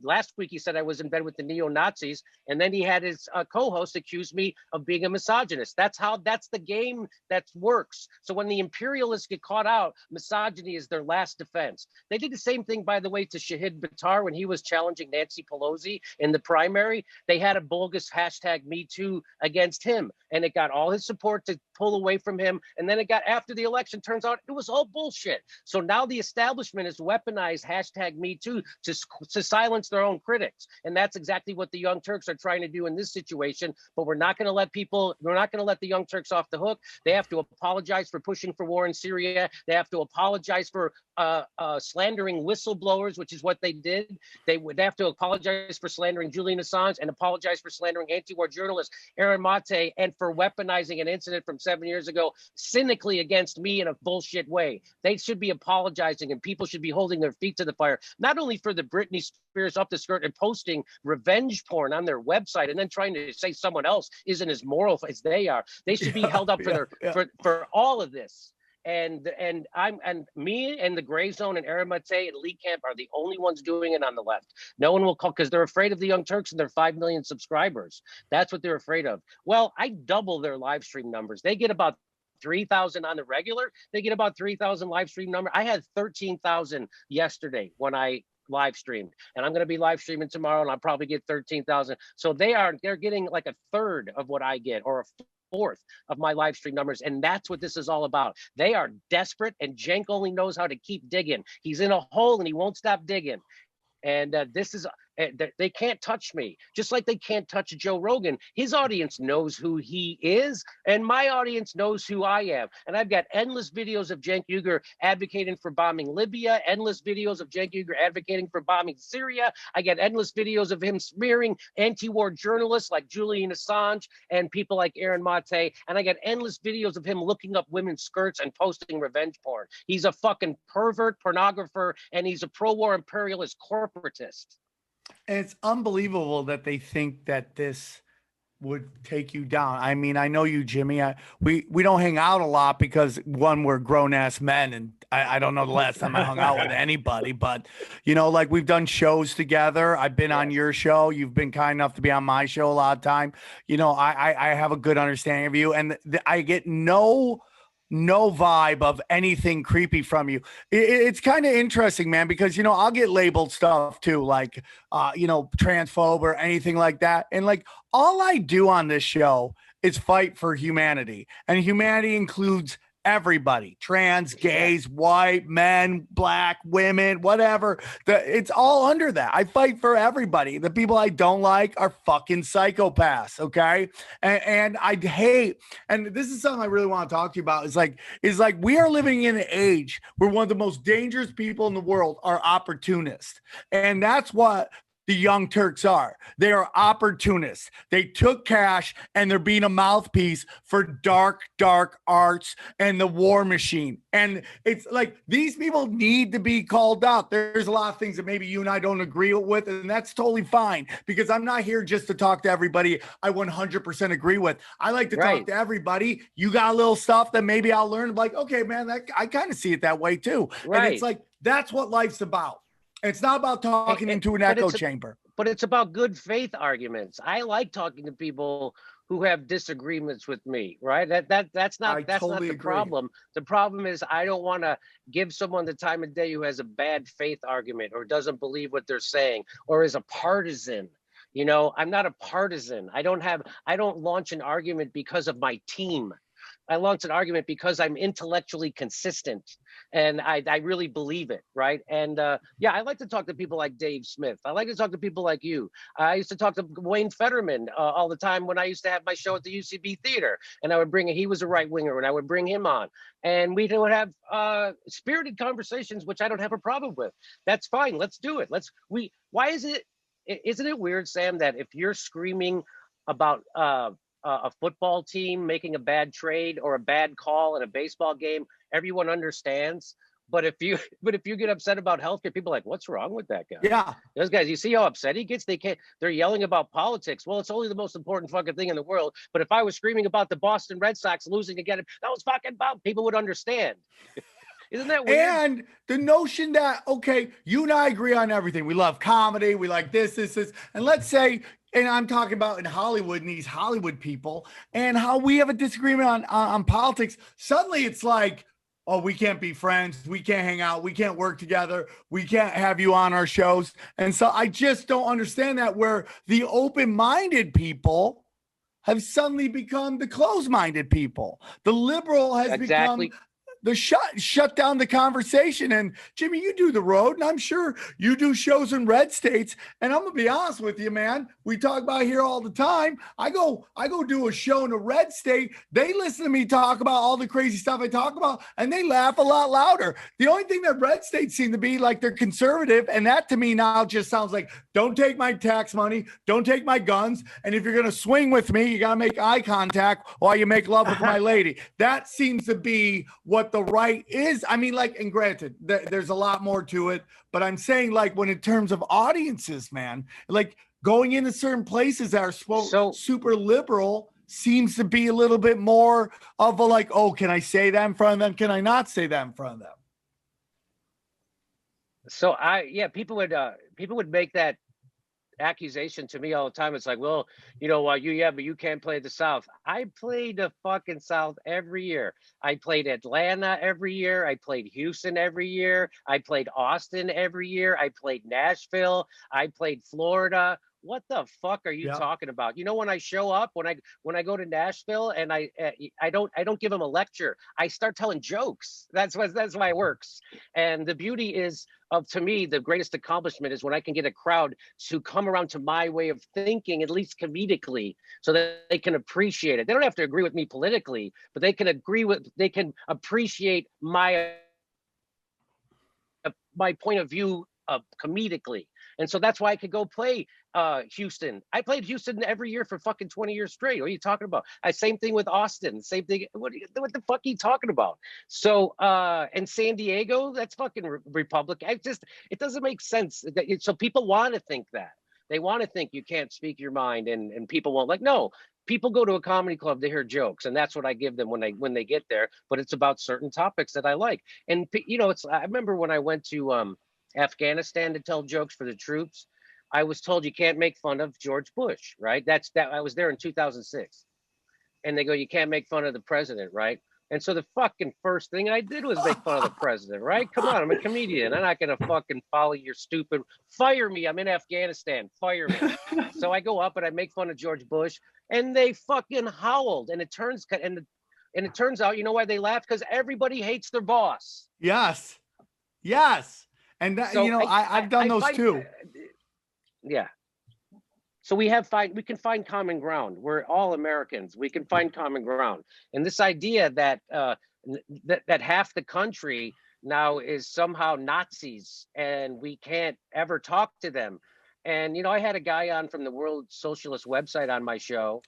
last week he said I was in bed with the neo-Nazis, and then he had his co-host accuse me of being a misogynist. That's the game that works. So when the imperialists get caught out, misogyny is their last defense. They did the same thing, by the way, to Shahid Buttar when he was challenging Nancy Pelosi in the primary. They had a bogus hashtag #MeToo against him, and it got all his support to pull away from him. And then it got, after the election, turns out it was all bullshit. So now the establishment has weaponized hashtag #MeToo to silence their own critics. And that's exactly what the Young Turks are trying to do in this situation. But we're not going to let the Young Turks off the hook. They have to apologize for pushing for war in Syria. They have to apologize for slandering whistleblowers, which is what they did. They would have to apologize for slandering Julian Assange and apologize for slandering anti-war journalist Aaron Mate and for weaponizing an incident from 7 years ago cynically against me in a bullshit way. They should be apologizing, and people should be holding their feet to the fire, not only for the Britney Spears up the skirt and posting revenge porn on their website and then trying to say someone else isn't as moral as they are. They should be held up for all of this. And me and the Gray Zone and Aaron Mate and Lee Camp are the only ones doing it on the left. No one will call because they're afraid of the Young Turks and their 5 million subscribers. That's what they're afraid of. Well, I double their live stream numbers. They get about 3,000 on the regular. They get about 3,000 live stream number. I had 13,000 yesterday when I live streamed, and I'm going to be live streaming tomorrow, and I'll probably get 13,000. So they're getting like a third of what I get, or a fourth of my live stream numbers. And that's what this is all about. They are desperate, and Cenk only knows how to keep digging. He's in a hole and he won't stop digging. And They can't touch me, just like they can't touch Joe Rogan. His audience knows who he is, and my audience knows who I am. And I've got endless videos of Cenk Uygur advocating for bombing Libya, endless videos of Cenk Uygur advocating for bombing Syria. I get endless videos of him smearing anti-war journalists like Julian Assange and people like Aaron Mate. And I get endless videos of him looking up women's skirts and posting revenge porn. He's a fucking pervert, pornographer, and he's a pro-war imperialist corporatist. And it's unbelievable that they think that this would take you down. I mean, I know you, Jimmy. We don't hang out a lot because, one, we're grown-ass men, and I don't know the last time I hung out with anybody. But, you know, like, we've done shows together. I've been on your show. You've been kind enough to be on my show a lot of time. You know, I have a good understanding of you, and I get no vibe of anything creepy from you. It's kind of interesting, man, because, you know, I'll get labeled stuff too, like, you know, transphobe or anything like that. And like, all I do on this show is fight for humanity, and humanity includes everybody: trans, gays, white, men, black, women, whatever. It's all under that. I fight for everybody. The people I don't like are fucking psychopaths. Okay. And I hate, and this is something I really want to talk to you about, is like we are living in an age where one of the most dangerous people in the world are opportunists. And that's what the Young Turks are. They are opportunists. They took cash and they're being a mouthpiece for dark arts and the war machine. And it's like, these people need to be called out. There's a lot of things that maybe you and I don't agree with, and that's totally fine, because I'm not here just to talk to everybody I 100% agree with. I like to talk to everybody. You got a little stuff that maybe I'll learn, like, okay, man, I kind of see it that way too. And it's like, that's what life's about. It's not about talking into an echo chamber. But it's about good faith arguments. I like talking to people who have disagreements with me, right? That's not the problem. The problem is, I don't want to give someone the time of day who has a bad faith argument or doesn't believe what they're saying or is a partisan. You know, I'm not a partisan. I don't launch an argument because of my team. I launched an argument because I'm intellectually consistent, and I really believe it, right? And yeah, I like to talk to people like Dave Smith. I like to talk to people like you. I used to talk to Wayne Fetterman all the time when I used to have my show at the UCB Theater, and I would he was a right winger, and I would bring him on, and we would have spirited conversations, which I don't have a problem with. That's fine. Let's do it. Why isn't it weird, Sam, that if you're screaming about a football team making a bad trade or a bad call in a baseball game, everyone understands? But if you get upset about healthcare, people are like, what's wrong with that guy? Yeah, those guys, you see how upset he gets? They're yelling about politics. Well, it's only the most important fucking thing in the world. But if I was screaming about the Boston Red Sox losing again, that was fucking about, people would understand. Isn't that weird? And the notion that, okay, you and I agree on everything. We love comedy. We like this. And let's say, and I'm talking about in Hollywood and these Hollywood people, and how we have a disagreement on politics. Suddenly it's like, oh, we can't be friends. We can't hang out. We can't work together. We can't have you on our shows. And so I just don't understand that, where the open-minded people have suddenly become the closed-minded people. The liberal has become the shut down the conversation. And Jimmy, you do the road, and I'm sure you do shows in red states. And I'm gonna be honest with you, man. We talk about here all the time. I go do a show in a red state. They listen to me talk about all the crazy stuff I talk about, and they laugh a lot louder. The only thing that red states seem to be like, they're conservative, and that to me now just sounds like, don't take my tax money, don't take my guns, and if you're gonna swing with me, you gotta make eye contact while you make love with my lady. That seems to be what the right is. I mean, like, and granted, there's a lot more to it, but I'm saying, like, when in terms of audiences, man, like going into certain places that are super liberal seems to be a little bit more of a like, oh, can I say that in front of them? Can I not say that in front of them? So people would make that accusation to me all the time. It's like, well, you know, but you can't play the South. I played the fucking South every year. I played Atlanta every year. I played Houston every year. I played Austin every year. I played Nashville. I played Florida. what the fuck are you Yeah. talking about? You know, when I show up, when I go to Nashville and I don't give them a lecture. I start telling jokes. That's why it works. And the beauty is to me, the greatest accomplishment is when I can get a crowd to come around to my way of thinking, at least comedically, so that they can appreciate it. They don't have to agree with me politically, but they can appreciate my point of view comedically. And so that's why I could go play Houston. I played Houston every year for fucking 20 years straight. What are you talking about? Same thing with Austin. Same thing. What the fuck are you talking about? So, and San Diego, that's fucking Republic. It doesn't make sense. So people want to think that. They want to think you can't speak your mind and people won't. Like, no, people go to a comedy club to hear jokes, and that's what I give them when they get there. But it's about certain topics that I like. And, you know, I remember when I went to Afghanistan to tell jokes for the troops, I was told you can't make fun of George Bush, right? I was there in 2006. And they go, you can't make fun of the president, right? And so the fucking first thing I did was make fun of the president, right? Come on, I'm a comedian. I'm not going to fucking follow your stupid, fire me. I'm in Afghanistan, fire me. So I go up and I make fun of George Bush, and they fucking howled. And it turns out, you know why they laughed? Because everybody hates their boss. Yes. Yes. And that, So you know, I've done those too. Yeah. So we can find common ground. We're all Americans. We can find common ground. And this idea that that half the country now is somehow Nazis and we can't ever talk to them. And, you know, I had a guy on from the World Socialist website on my show,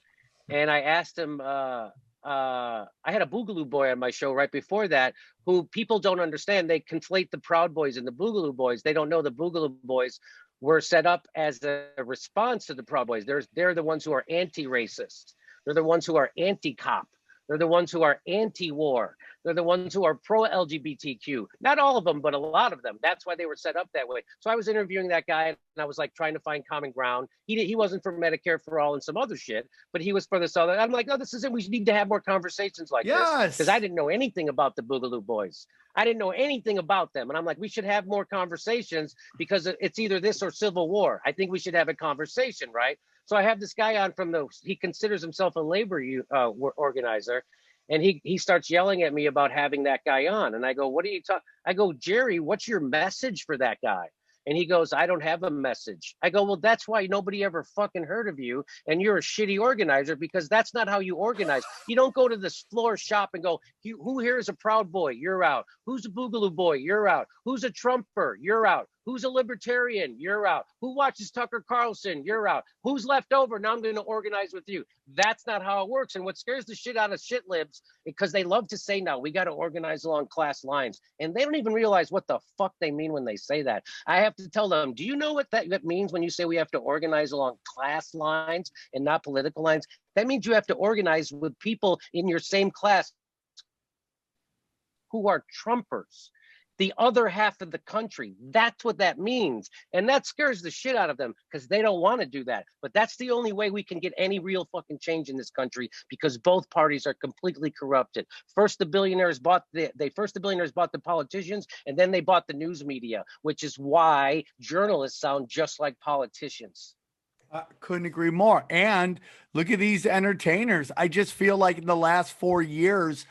and I asked him, I had a Boogaloo Boy on my show right before that, who people don't understand. They conflate the Proud Boys and the Boogaloo Boys. They don't know the Boogaloo Boys were set up as a response to the Proud Boys. They're the ones who are anti-racist. They're the ones who are anti-cop. They're the ones who are anti-war. They're the ones who are pro-LGBTQ. Not all of them, but a lot of them. That's why they were set up that way. So I was interviewing that guy, and I was like trying to find common ground. He wasn't for Medicare for all and some other shit, but he was for this other. I'm like, oh, this is it. We need to have more conversations like this. Because I didn't know anything about the Boogaloo Boys. I didn't know anything about them. And I'm like, we should have more conversations because it's either this or civil war. I think we should have a conversation, right? So I have this guy on he considers himself a labor organizer. And he starts yelling at me about having that guy on. And I go, what are you talking? I go, Jerry, what's your message for that guy? And he goes, I don't have a message. I go, well, that's why nobody ever fucking heard of you. And you're a shitty organizer, because that's not how you organize. You don't go to this floor shop and go, who here is a Proud Boy? You're out. Who's a Boogaloo Boy? You're out. Who's a Trumper? You're out. Who's a libertarian? You're out. Who watches Tucker Carlson? You're out. Who's left over? Now I'm going to organize with you. That's not how it works. And what scares the shit out of shit libs, because they love to say, now we got to organize along class lines. And they don't even realize what the fuck they mean when they say that. I have to tell them, do you know what that means when you say we have to organize along class lines and not political lines? That means you have to organize with people in your same class who are Trumpers. The other half of the country. That's what that means. And that scares the shit out of them, because they don't want to do that. But that's the only way we can get any real fucking change in this country, because both parties are completely corrupted. First the billionaires bought the politicians, and then they bought the news media, which is why journalists sound just like politicians. I couldn't agree more. And look at these entertainers. I just feel like in the last 4 years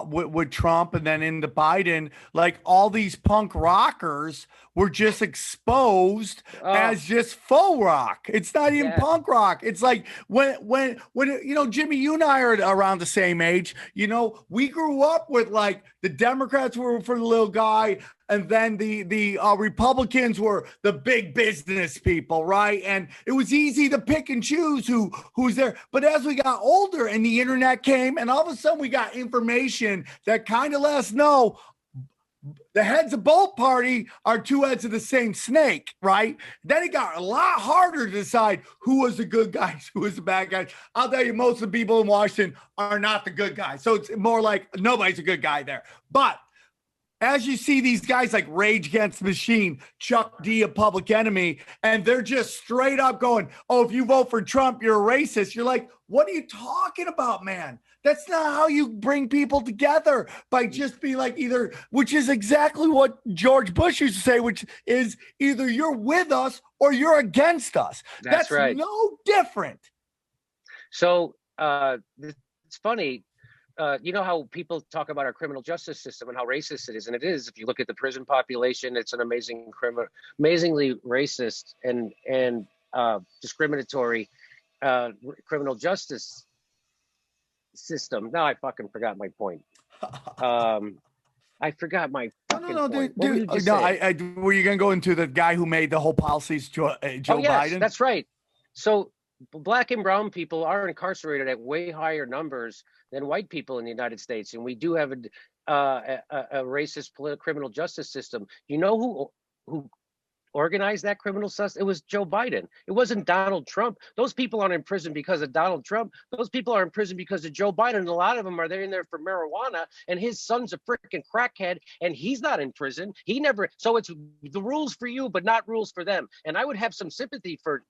with Trump and then into Biden, like all these punk rockers were just exposed as just faux rock. It's not even punk rock. It's like when you know, Jimmy, you and I are around the same age. You know, we grew up with like the Democrats were for the little guy, and then the Republicans were the big business people, right? And it was easy to pick and choose who's there. But as we got older and the internet came, and all of a sudden we got information that kind of let us know the heads of both party are two heads of the same snake, right? Then it got a lot harder to decide who was the good guys, who was the bad guys. I'll tell you, most of the people in Washington are not the good guys. So it's more like nobody's a good guy there. But as you see these guys like Rage Against the Machine, Chuck D, a Public Enemy, and they're just straight up going, oh, if you vote for Trump, you're a racist. You're like, what are you talking about, man? That's not how you bring people together, by just be like either, which is exactly what George Bush used to say, which is either you're with us or you're against us. That's right. No different. So it's funny. You know how people talk about our criminal justice system and how racist it is, and it is. If you look at the prison population, it's an amazingly racist and discriminatory criminal justice system. Now I fucking forgot my point. I forgot my fucking point. Dude. Were you gonna go into the guy who made the whole policies, Joe Biden? That's right. So Black and brown people are incarcerated at way higher numbers than white people in the United States, and we do have a racist criminal justice system. You know who organized that criminal system? It was Joe Biden. It wasn't Donald Trump. Those people aren't in prison because of Donald Trump. Those people are in prison because of Joe Biden. And a lot of them are there in there for marijuana, and his son's a freaking crackhead, and he's not in prison. So it's the rules for you, but not rules for them. And I would have some sympathy for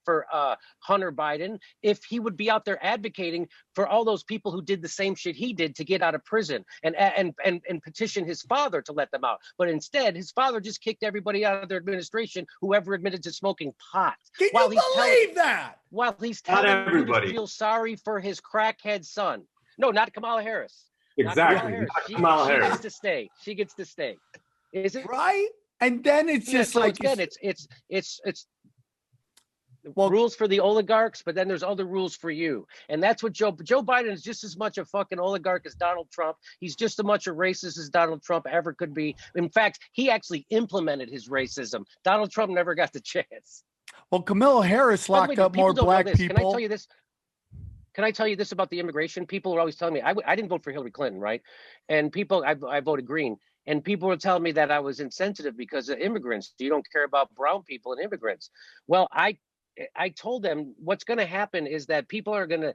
Hunter Biden if he would be out there advocating for all those people who did the same shit he did to get out of prison and petition his father to let them out. But instead, his father just kicked everybody out of their administration whoever admitted to smoking pot. Can you believe that? While he's telling you to feel sorry for his crackhead son. No, not Kamala Harris. Exactly. Kamala Harris. She gets to stay. She gets to stay. Is it right? And then it's just so like again, it's rules for the oligarchs, but then there's other rules for you. And that's what Joe Biden is just as much a fucking oligarch as Donald Trump. He's just as much a racist as Donald Trump ever could be. In fact, he actually implemented his racism. Donald Trump never got the chance. Well, Kamala Harris locked up more black people. Can I tell you this? Can I tell you this about the immigration? People are always telling me, I didn't vote for Hillary Clinton, right? And I voted Green. And people were telling me that I was insensitive because of immigrants. You don't care about brown people and immigrants. Well, I told them what's going to happen is that people are going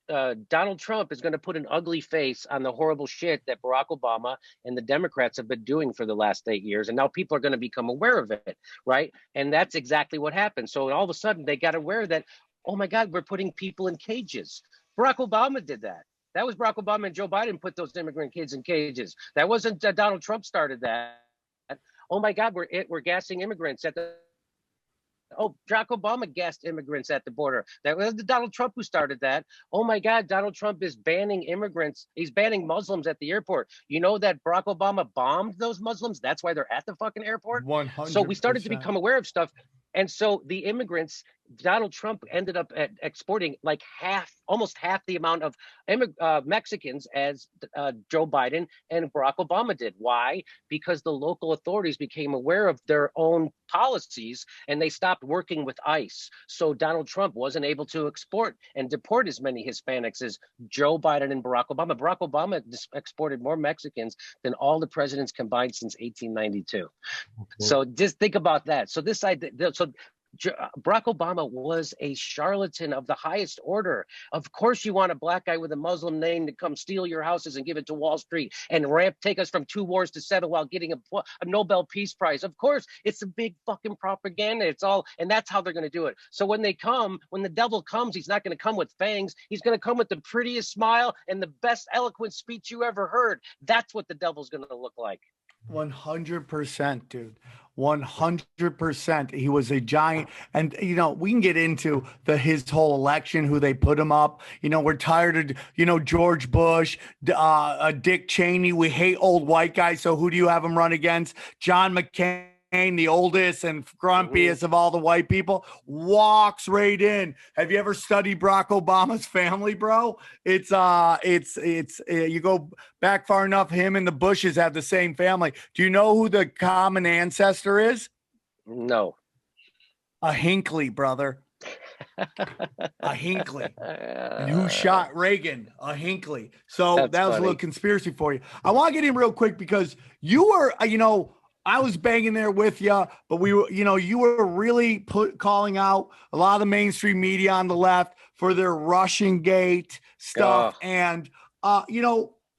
to, Donald Trump is going to put an ugly face on the horrible shit that Barack Obama and the Democrats have been doing for the last 8 years. And now people are going to become aware of it, right? And that's exactly what happened. So all of a sudden they got aware that, oh my God, we're putting people in cages. Barack Obama did that. That was Barack Obama and Joe Biden put those immigrant kids in cages. That wasn't Donald Trump started that. Oh my God, we're gassing immigrants at the. Oh, Barack Obama gassed immigrants at the border. That was Donald Trump who started that. Oh my God, Donald Trump is banning immigrants. He's banning Muslims at the airport. You know that Barack Obama bombed those Muslims? That's why they're at the fucking airport. 100%. So we started to become aware of stuff. And so the immigrants, Donald Trump ended up exporting like almost half the amount of Mexicans as Joe Biden and Barack Obama did. Why? Because the local authorities became aware of their own policies and they stopped working with ICE. So Donald Trump wasn't able to export and deport as many Hispanics as Joe Biden and Barack Obama. Barack Obama exported more Mexicans than all the presidents combined since 1892. So just think about that. So Barack Obama was a charlatan of the highest order. Of course, you want a black guy with a Muslim name to come steal your houses and give it to Wall Street and take us from 2 wars to 7 while getting a Nobel Peace Prize. Of course, it's a big fucking propaganda. It's all, and that's how they're going to do it. So when the devil comes, he's not going to come with fangs. He's going to come with the prettiest smile and the best eloquent speech you ever heard. That's what the devil's going to look like. 100%, dude. 100%. He was a giant. And, we can get into his whole election, who they put him up. We're tired of, George Bush, Dick Cheney. We hate old white guys. So who do you have him run against? John McCain, the oldest and grumpiest of all the white people, walks right in. Have you ever studied Barack Obama's family, bro? It's you go back far enough, him and the Bushes have the same family. Do you know who the common ancestor is? No. A Hinckley, brother. A Hinckley. And who shot Reagan? A Hinckley. So that was funny. A little conspiracy for you. I want to get in real quick because you were, I was banging there with you, but we were, you were really calling out a lot of the mainstream media on the left for their Russian Gate stuff. And,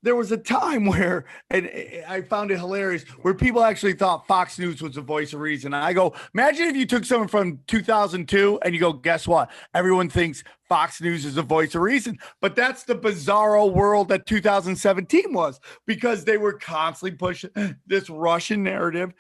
there was a time where, and I found it hilarious, where people actually thought Fox News was the voice of reason. And I go, imagine if you took someone from 2002 and you go, guess what? Everyone thinks Fox News is the voice of reason. But that's the bizarro world that 2017 was, because they were constantly pushing this Russian narrative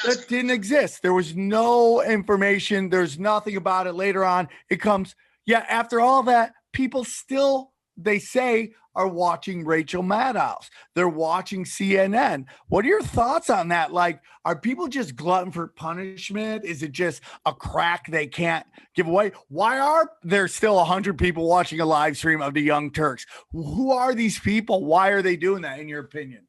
that didn't exist. There was no information. There's nothing about it. Later on, it comes, yeah, after all that, people still, they say, are watching Rachel Maddow's. They're watching CNN. What are your thoughts on that? Like, are people just glutton for punishment? Is it just a crack they can't give away? Why are there still 100 people watching a live stream of the Young Turks? Who are these people? Why are they doing that, in your opinion?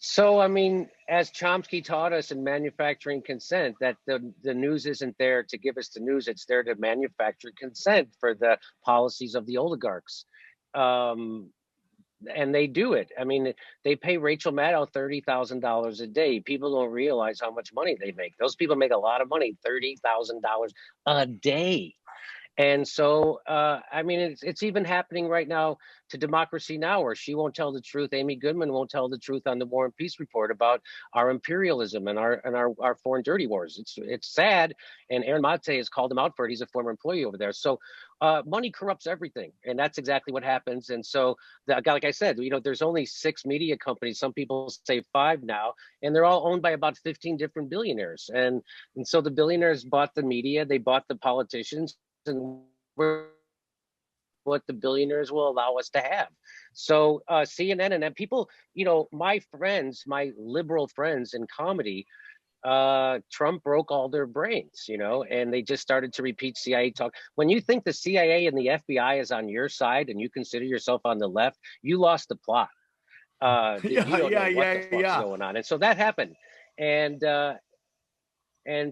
So, I mean, as Chomsky taught us in manufacturing consent, that the news isn't there to give us the news. It's there to manufacture consent for the policies of the oligarchs. And they do it. I mean, they pay Rachel Maddow $30,000 a day. People don't realize how much money they make. Those people make a lot of money, $30,000 a day. And so, I mean, it's even happening right now to Democracy Now!, where she won't tell the truth. Amy Goodman won't tell the truth on the War and Peace Report about our imperialism and our foreign dirty wars. It's sad, and Aaron Mate has called him out for it. He's a former employee over there. So money corrupts everything, and that's exactly what happens. And so, like I said, you know, there's only 6 media companies. Some people say 5 now, and they're all owned by about 15 different billionaires. And so the billionaires bought the media, they bought the politicians, and what the billionaires will allow us to have. So CNN and then people, you know, my friends, my liberal friends in comedy, Trump broke all their brains, you know, and they just started to repeat CIA talk. When you think the CIA and the FBI is on your side and you consider yourself on the left, you lost the plot. You don't know what the fuck's going on. And so that happened. And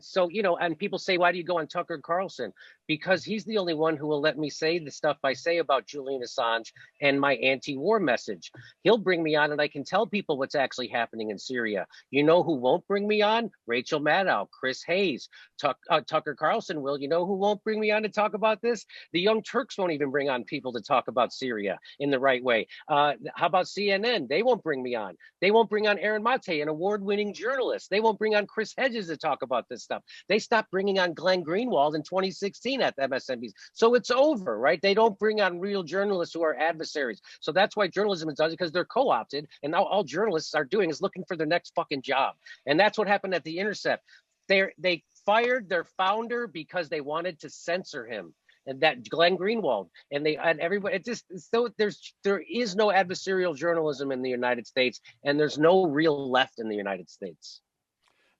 so, you know, and people say, why do you go on Tucker Carlson? Because he's the only one who will let me say the stuff I say about Julian Assange and my anti-war message. He'll bring me on and I can tell people what's actually happening in Syria. You know who won't bring me on? Rachel Maddow, Chris Hayes, Tucker Carlson will. You know who won't bring me on to talk about this? The Young Turks won't even bring on people to talk about Syria in the right way. How about CNN? They won't bring me on. They won't bring on Aaron Mate, an award-winning journalist. They won't bring on Chris Hedges to talk about this stuff. They stopped bringing on Glenn Greenwald in 2016 at MSNBC. So it's over, right? They don't bring on real journalists who are adversaries. So that's why journalism is done, because they're co-opted, and now all journalists are doing is looking for their next fucking job. And that's what happened at The Intercept. They fired their founder because they wanted to censor him. And that Glenn Greenwald and everybody, it just, so there is no adversarial journalism in the United States, and there's no real left in the United States.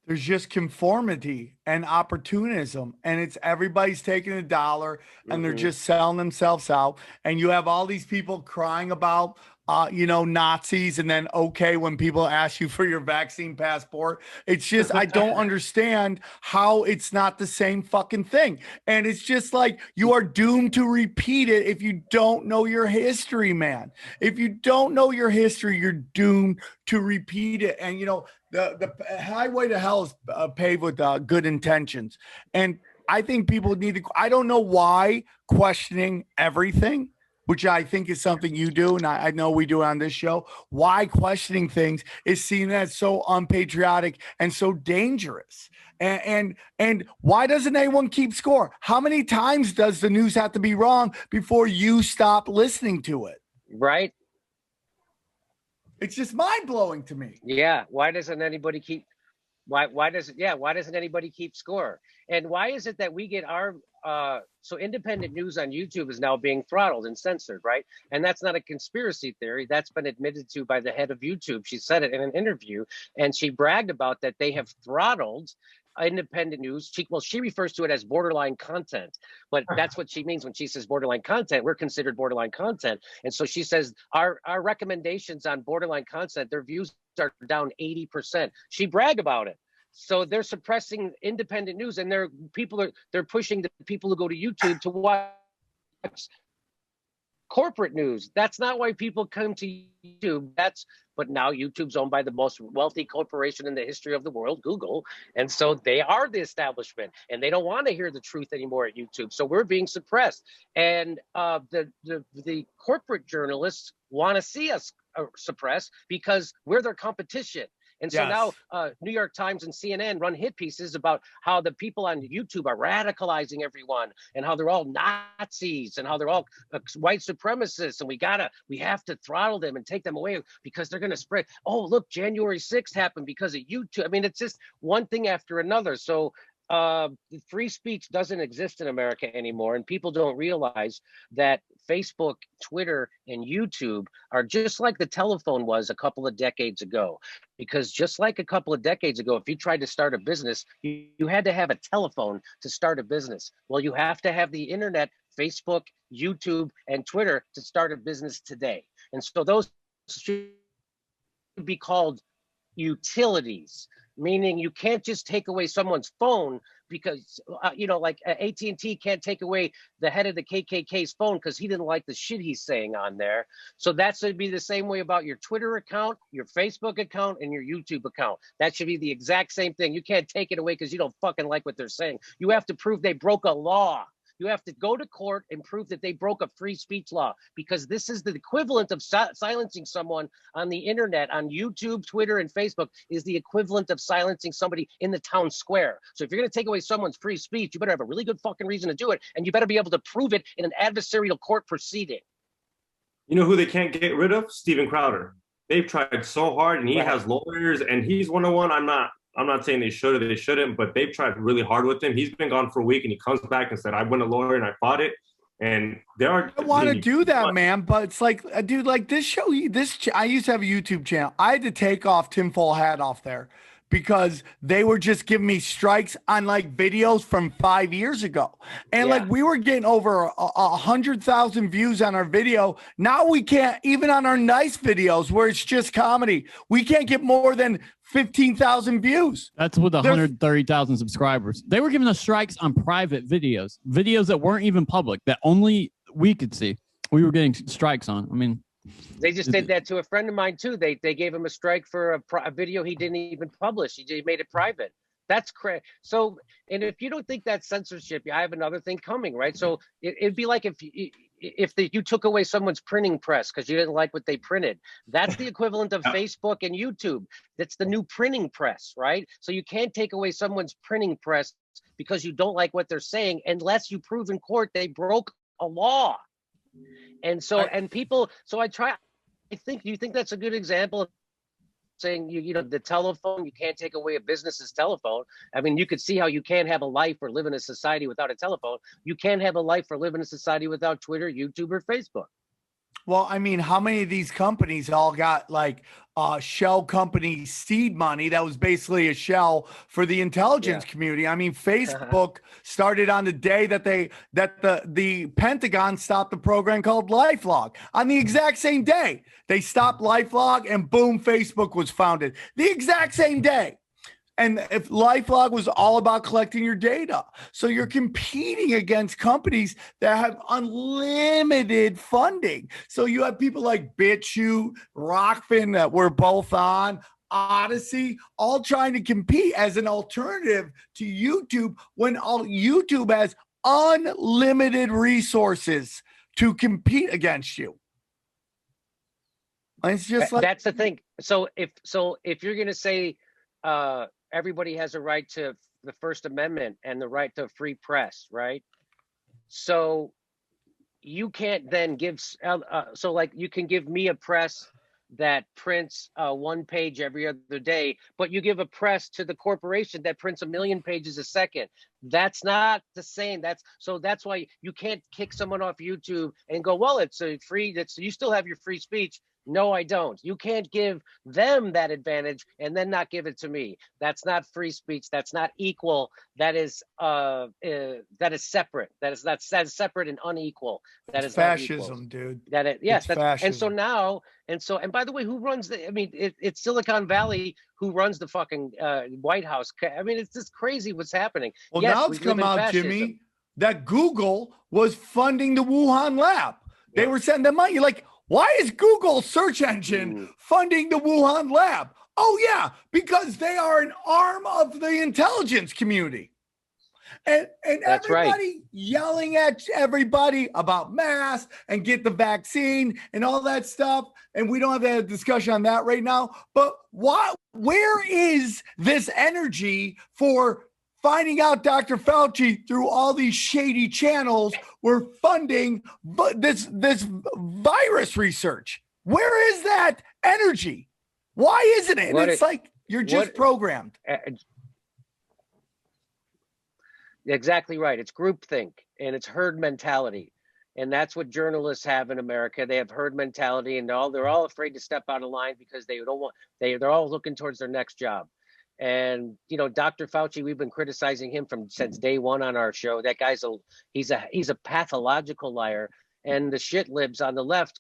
There's just conformity and opportunism, and it's everybody's taking $1 and they're just selling themselves out. And you have all these people crying about, you know, Nazis, and then okay when people ask you for your vaccine passport. It's just, I don't understand how it's not the same fucking thing. And it's just like, you are doomed to repeat it if you don't know your history, man. If you don't know your history, you're doomed to repeat it. And, you know, the highway to hell is paved with good intentions. And I think people need to, I don't know why questioning everything, which I think is something you do, and I know we do on this show, why questioning things is seen as so unpatriotic and so dangerous. And why doesn't anyone keep score? How many times does the news have to be wrong before you stop listening to it? Right. It's just mind-blowing to me. Yeah. Why doesn't anybody keep anybody keep score? And why is it that we get our so independent news on YouTube is now being throttled and censored, right? And that's not a conspiracy theory. That's been admitted to by the head of YouTube. She said it in an interview, and she bragged about that they have throttled independent news. She refers to it as borderline content, but that's what she means when she says borderline content. We're considered borderline content. And so she says our recommendations on borderline content, their views are down 80%. She bragged about it. So they're suppressing independent news, and they're pushing the people who go to YouTube to watch corporate news. That's not why people come to YouTube. But now YouTube's owned by the most wealthy corporation in the history of the world, Google. And so they are the establishment, and they don't want to hear the truth anymore at YouTube. So we're being suppressed. And the corporate journalists want to see us suppressed because we're their competition. And so now New York Times and CNN run hit pieces about how the people on YouTube are radicalizing everyone and how they're all Nazis and how they're all white supremacists. And we have to throttle them and take them away because they're going to spread. Oh, look, January 6th happened because of YouTube. I mean, it's just one thing after another. So free speech doesn't exist in America anymore, and people don't realize that Facebook, Twitter, and YouTube are just like the telephone was a couple of decades ago. Because just like a couple of decades ago, if you tried to start a business, you had to have a telephone to start a business. Well, you have to have the internet, Facebook, YouTube, and Twitter to start a business today. And so those should be called utilities, meaning you can't just take away someone's phone because, like AT&T can't take away the head of the KKK's phone because he didn't like the shit he's saying on there. So that should be the same way about your Twitter account, your Facebook account, and your YouTube account. That should be the exact same thing. You can't take it away because you don't fucking like what they're saying. You have to prove they broke a law. You have to go to court and prove that they broke a free speech law, because this is the equivalent of silencing someone on the internet, on YouTube, Twitter, and Facebook is the equivalent of silencing somebody in the town square. So if you're going to take away someone's free speech, you better have a really good fucking reason to do it, and you better be able to prove it in an adversarial court proceeding. You know who they can't get rid of? Steven Crowder. They've tried so hard, and he has lawyers, and he's one-on-one. I'm not saying they should or they shouldn't, but they've tried really hard with him. He's been gone for a week, and he comes back and said, I went a lawyer and I fought it. And there are. I want to do that, man, but it's like, dude, like this show, I used to have a YouTube channel. I had to take off tinfoil hat off there because they were just giving me strikes on like videos from 5 years ago. And like we were getting over 100,000 views on our video. Now we can't, even on our nice videos where it's just comedy, we can't get more than 15,000 views. That's with 130,000 subscribers. They were giving us strikes on private videos that weren't even public, that only we could see. We were getting strikes on. I mean, they just did that to a friend of mine too. They gave him a strike for a video he didn't even publish. He made it private. That's crazy. So, and if you don't think that's censorship, I have another thing coming, right? So it'd be like if you took away someone's printing press because you didn't like what they printed. That's the equivalent of Facebook and YouTube. That's the new printing press, right? So you can't take away someone's printing press because you don't like what they're saying unless you prove in court they broke a law. And so, do you think that's a good example of saying, the telephone, you can't take away a business's telephone. I mean, you could see how you can't have a life or live in a society without a telephone. You can't have a life or live in a society without Twitter, YouTube, or Facebook. Well, I mean, how many of these companies all got like shell company seed money that was basically a shell for the intelligence community? I mean, Facebook started on the day that the Pentagon stopped the program called LifeLog. On the exact same day, they stopped LifeLog and boom, Facebook was founded. The exact same day. And if LifeLog was all about collecting your data. So you're competing against companies that have unlimited funding. So you have people like BitChute, Rockfin that we're both on, Odyssey, all trying to compete as an alternative to YouTube when YouTube has unlimited resources to compete against you. It's just like, that's the thing. So if you're going to say, everybody has a right to the First Amendment and the right to free press, right? So you can't then give, you can give me a press that prints one page every other day, but you give a press to the corporation that prints 1 million pages a second. That's not the same. That's why you can't kick someone off YouTube and go, well, it's a free, you still have your free speech. No, I don't. You can't give them that advantage and then not give it to me. That's not free speech. That's not equal. That is separate. That's separate and unequal. That is fascism, dude. Yes. Fascism. And by the way, who runs it's Silicon Valley who runs the fucking White House. I mean, it's just crazy what's happening. Well, now it's come out, Jimmy, that Google was funding the Wuhan lab. They were sending them money. You're like, why is Google search engine funding the Wuhan lab? Oh, yeah, because they are an arm of the intelligence community. And That's everybody yelling at everybody about masks and get the vaccine and all that stuff. And we don't have to have a discussion on that right now. But where is this energy for finding out Dr. Fauci through all these shady channels were funding this virus research? Where is that energy? Why isn't it? It's like you're just programmed. Exactly right. It's groupthink and it's herd mentality. And that's what journalists have in America. They have herd mentality, and they're all afraid to step out of line because they're all looking towards their next job. And Dr. Fauci, we've been criticizing him since day one on our show. That guy's he's a pathological liar. And the shit libs on the left,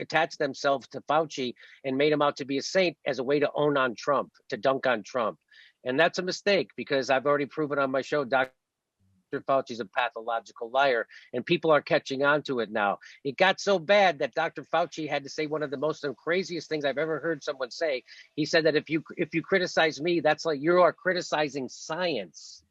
attached themselves to Fauci and made him out to be a saint as a way to own on Trump, to dunk on Trump. And that's a mistake, because I've already proven on my show, Dr. Fauci's a pathological liar, and people are catching on to it now. It got so bad that Dr. Fauci had to say one of the most craziest things I've ever heard someone say. He said that if you criticize me, that's like you are criticizing science.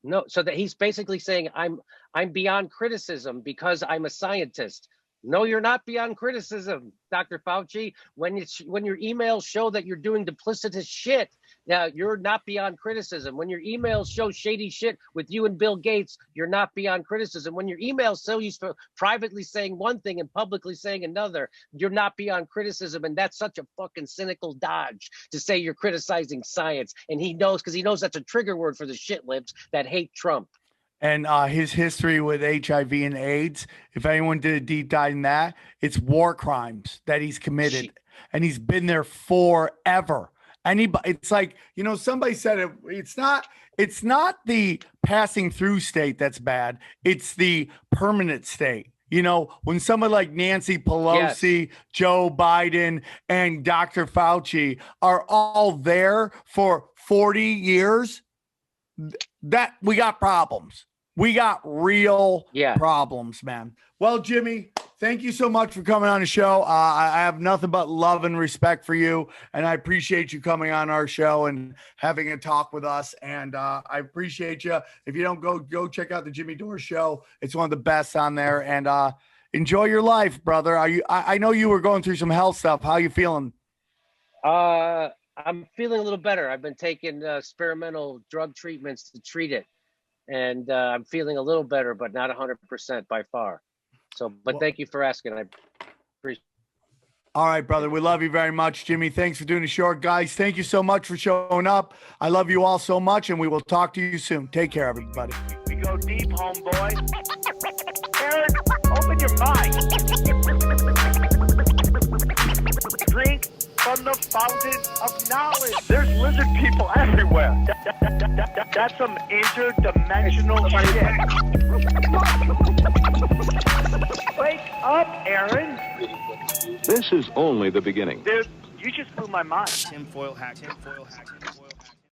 No, so that he's basically saying I'm beyond criticism because I'm a scientist. No, you're not beyond criticism, Dr. Fauci. When your emails show that you're doing duplicitous shit, now you're not beyond criticism. When your emails show shady shit with you and Bill Gates, you're not beyond criticism. When your emails show you privately saying one thing and publicly saying another, you're not beyond criticism. And that's such a fucking cynical dodge to say you're criticizing science. And he knows, because he knows that's a trigger word for the shit libs that hate Trump. And his history with HIV and AIDS, if anyone did a deep dive in that, it's war crimes that he's committed. And he's been there forever. It's like, somebody said it, it's not the passing through state that's bad. It's the permanent state. When someone like Nancy Pelosi, Joe Biden, and Dr. Fauci are all there for 40 years, that we got problems. We got real problems, man. Well, Jimmy, thank you so much for coming on the show. I have nothing but love and respect for you, and I appreciate you coming on our show and having a talk with us. And I appreciate you. If you don't go check out the Jimmy Dore show, it's one of the best on there. And enjoy your life, brother. I know you were going through some health stuff. How you feeling? I'm feeling a little better. I've been taking experimental drug treatments to treat it. And I'm feeling a little better, but not 100% by far. But thank you for asking. I appreciate it. All right, brother. We love you very much, Jimmy. Thanks for doing the show, guys. Thank you so much for showing up. I love you all so much, and we will talk to you soon. Take care, everybody. We go deep, homeboy. Aaron, open your mind. Drink from the fountain of knowledge. There's lizard people everywhere. That's some interdimensional shit. Wake up, Aaron. This is only the beginning. Dude, you just blew my mind. Tinfoil hat.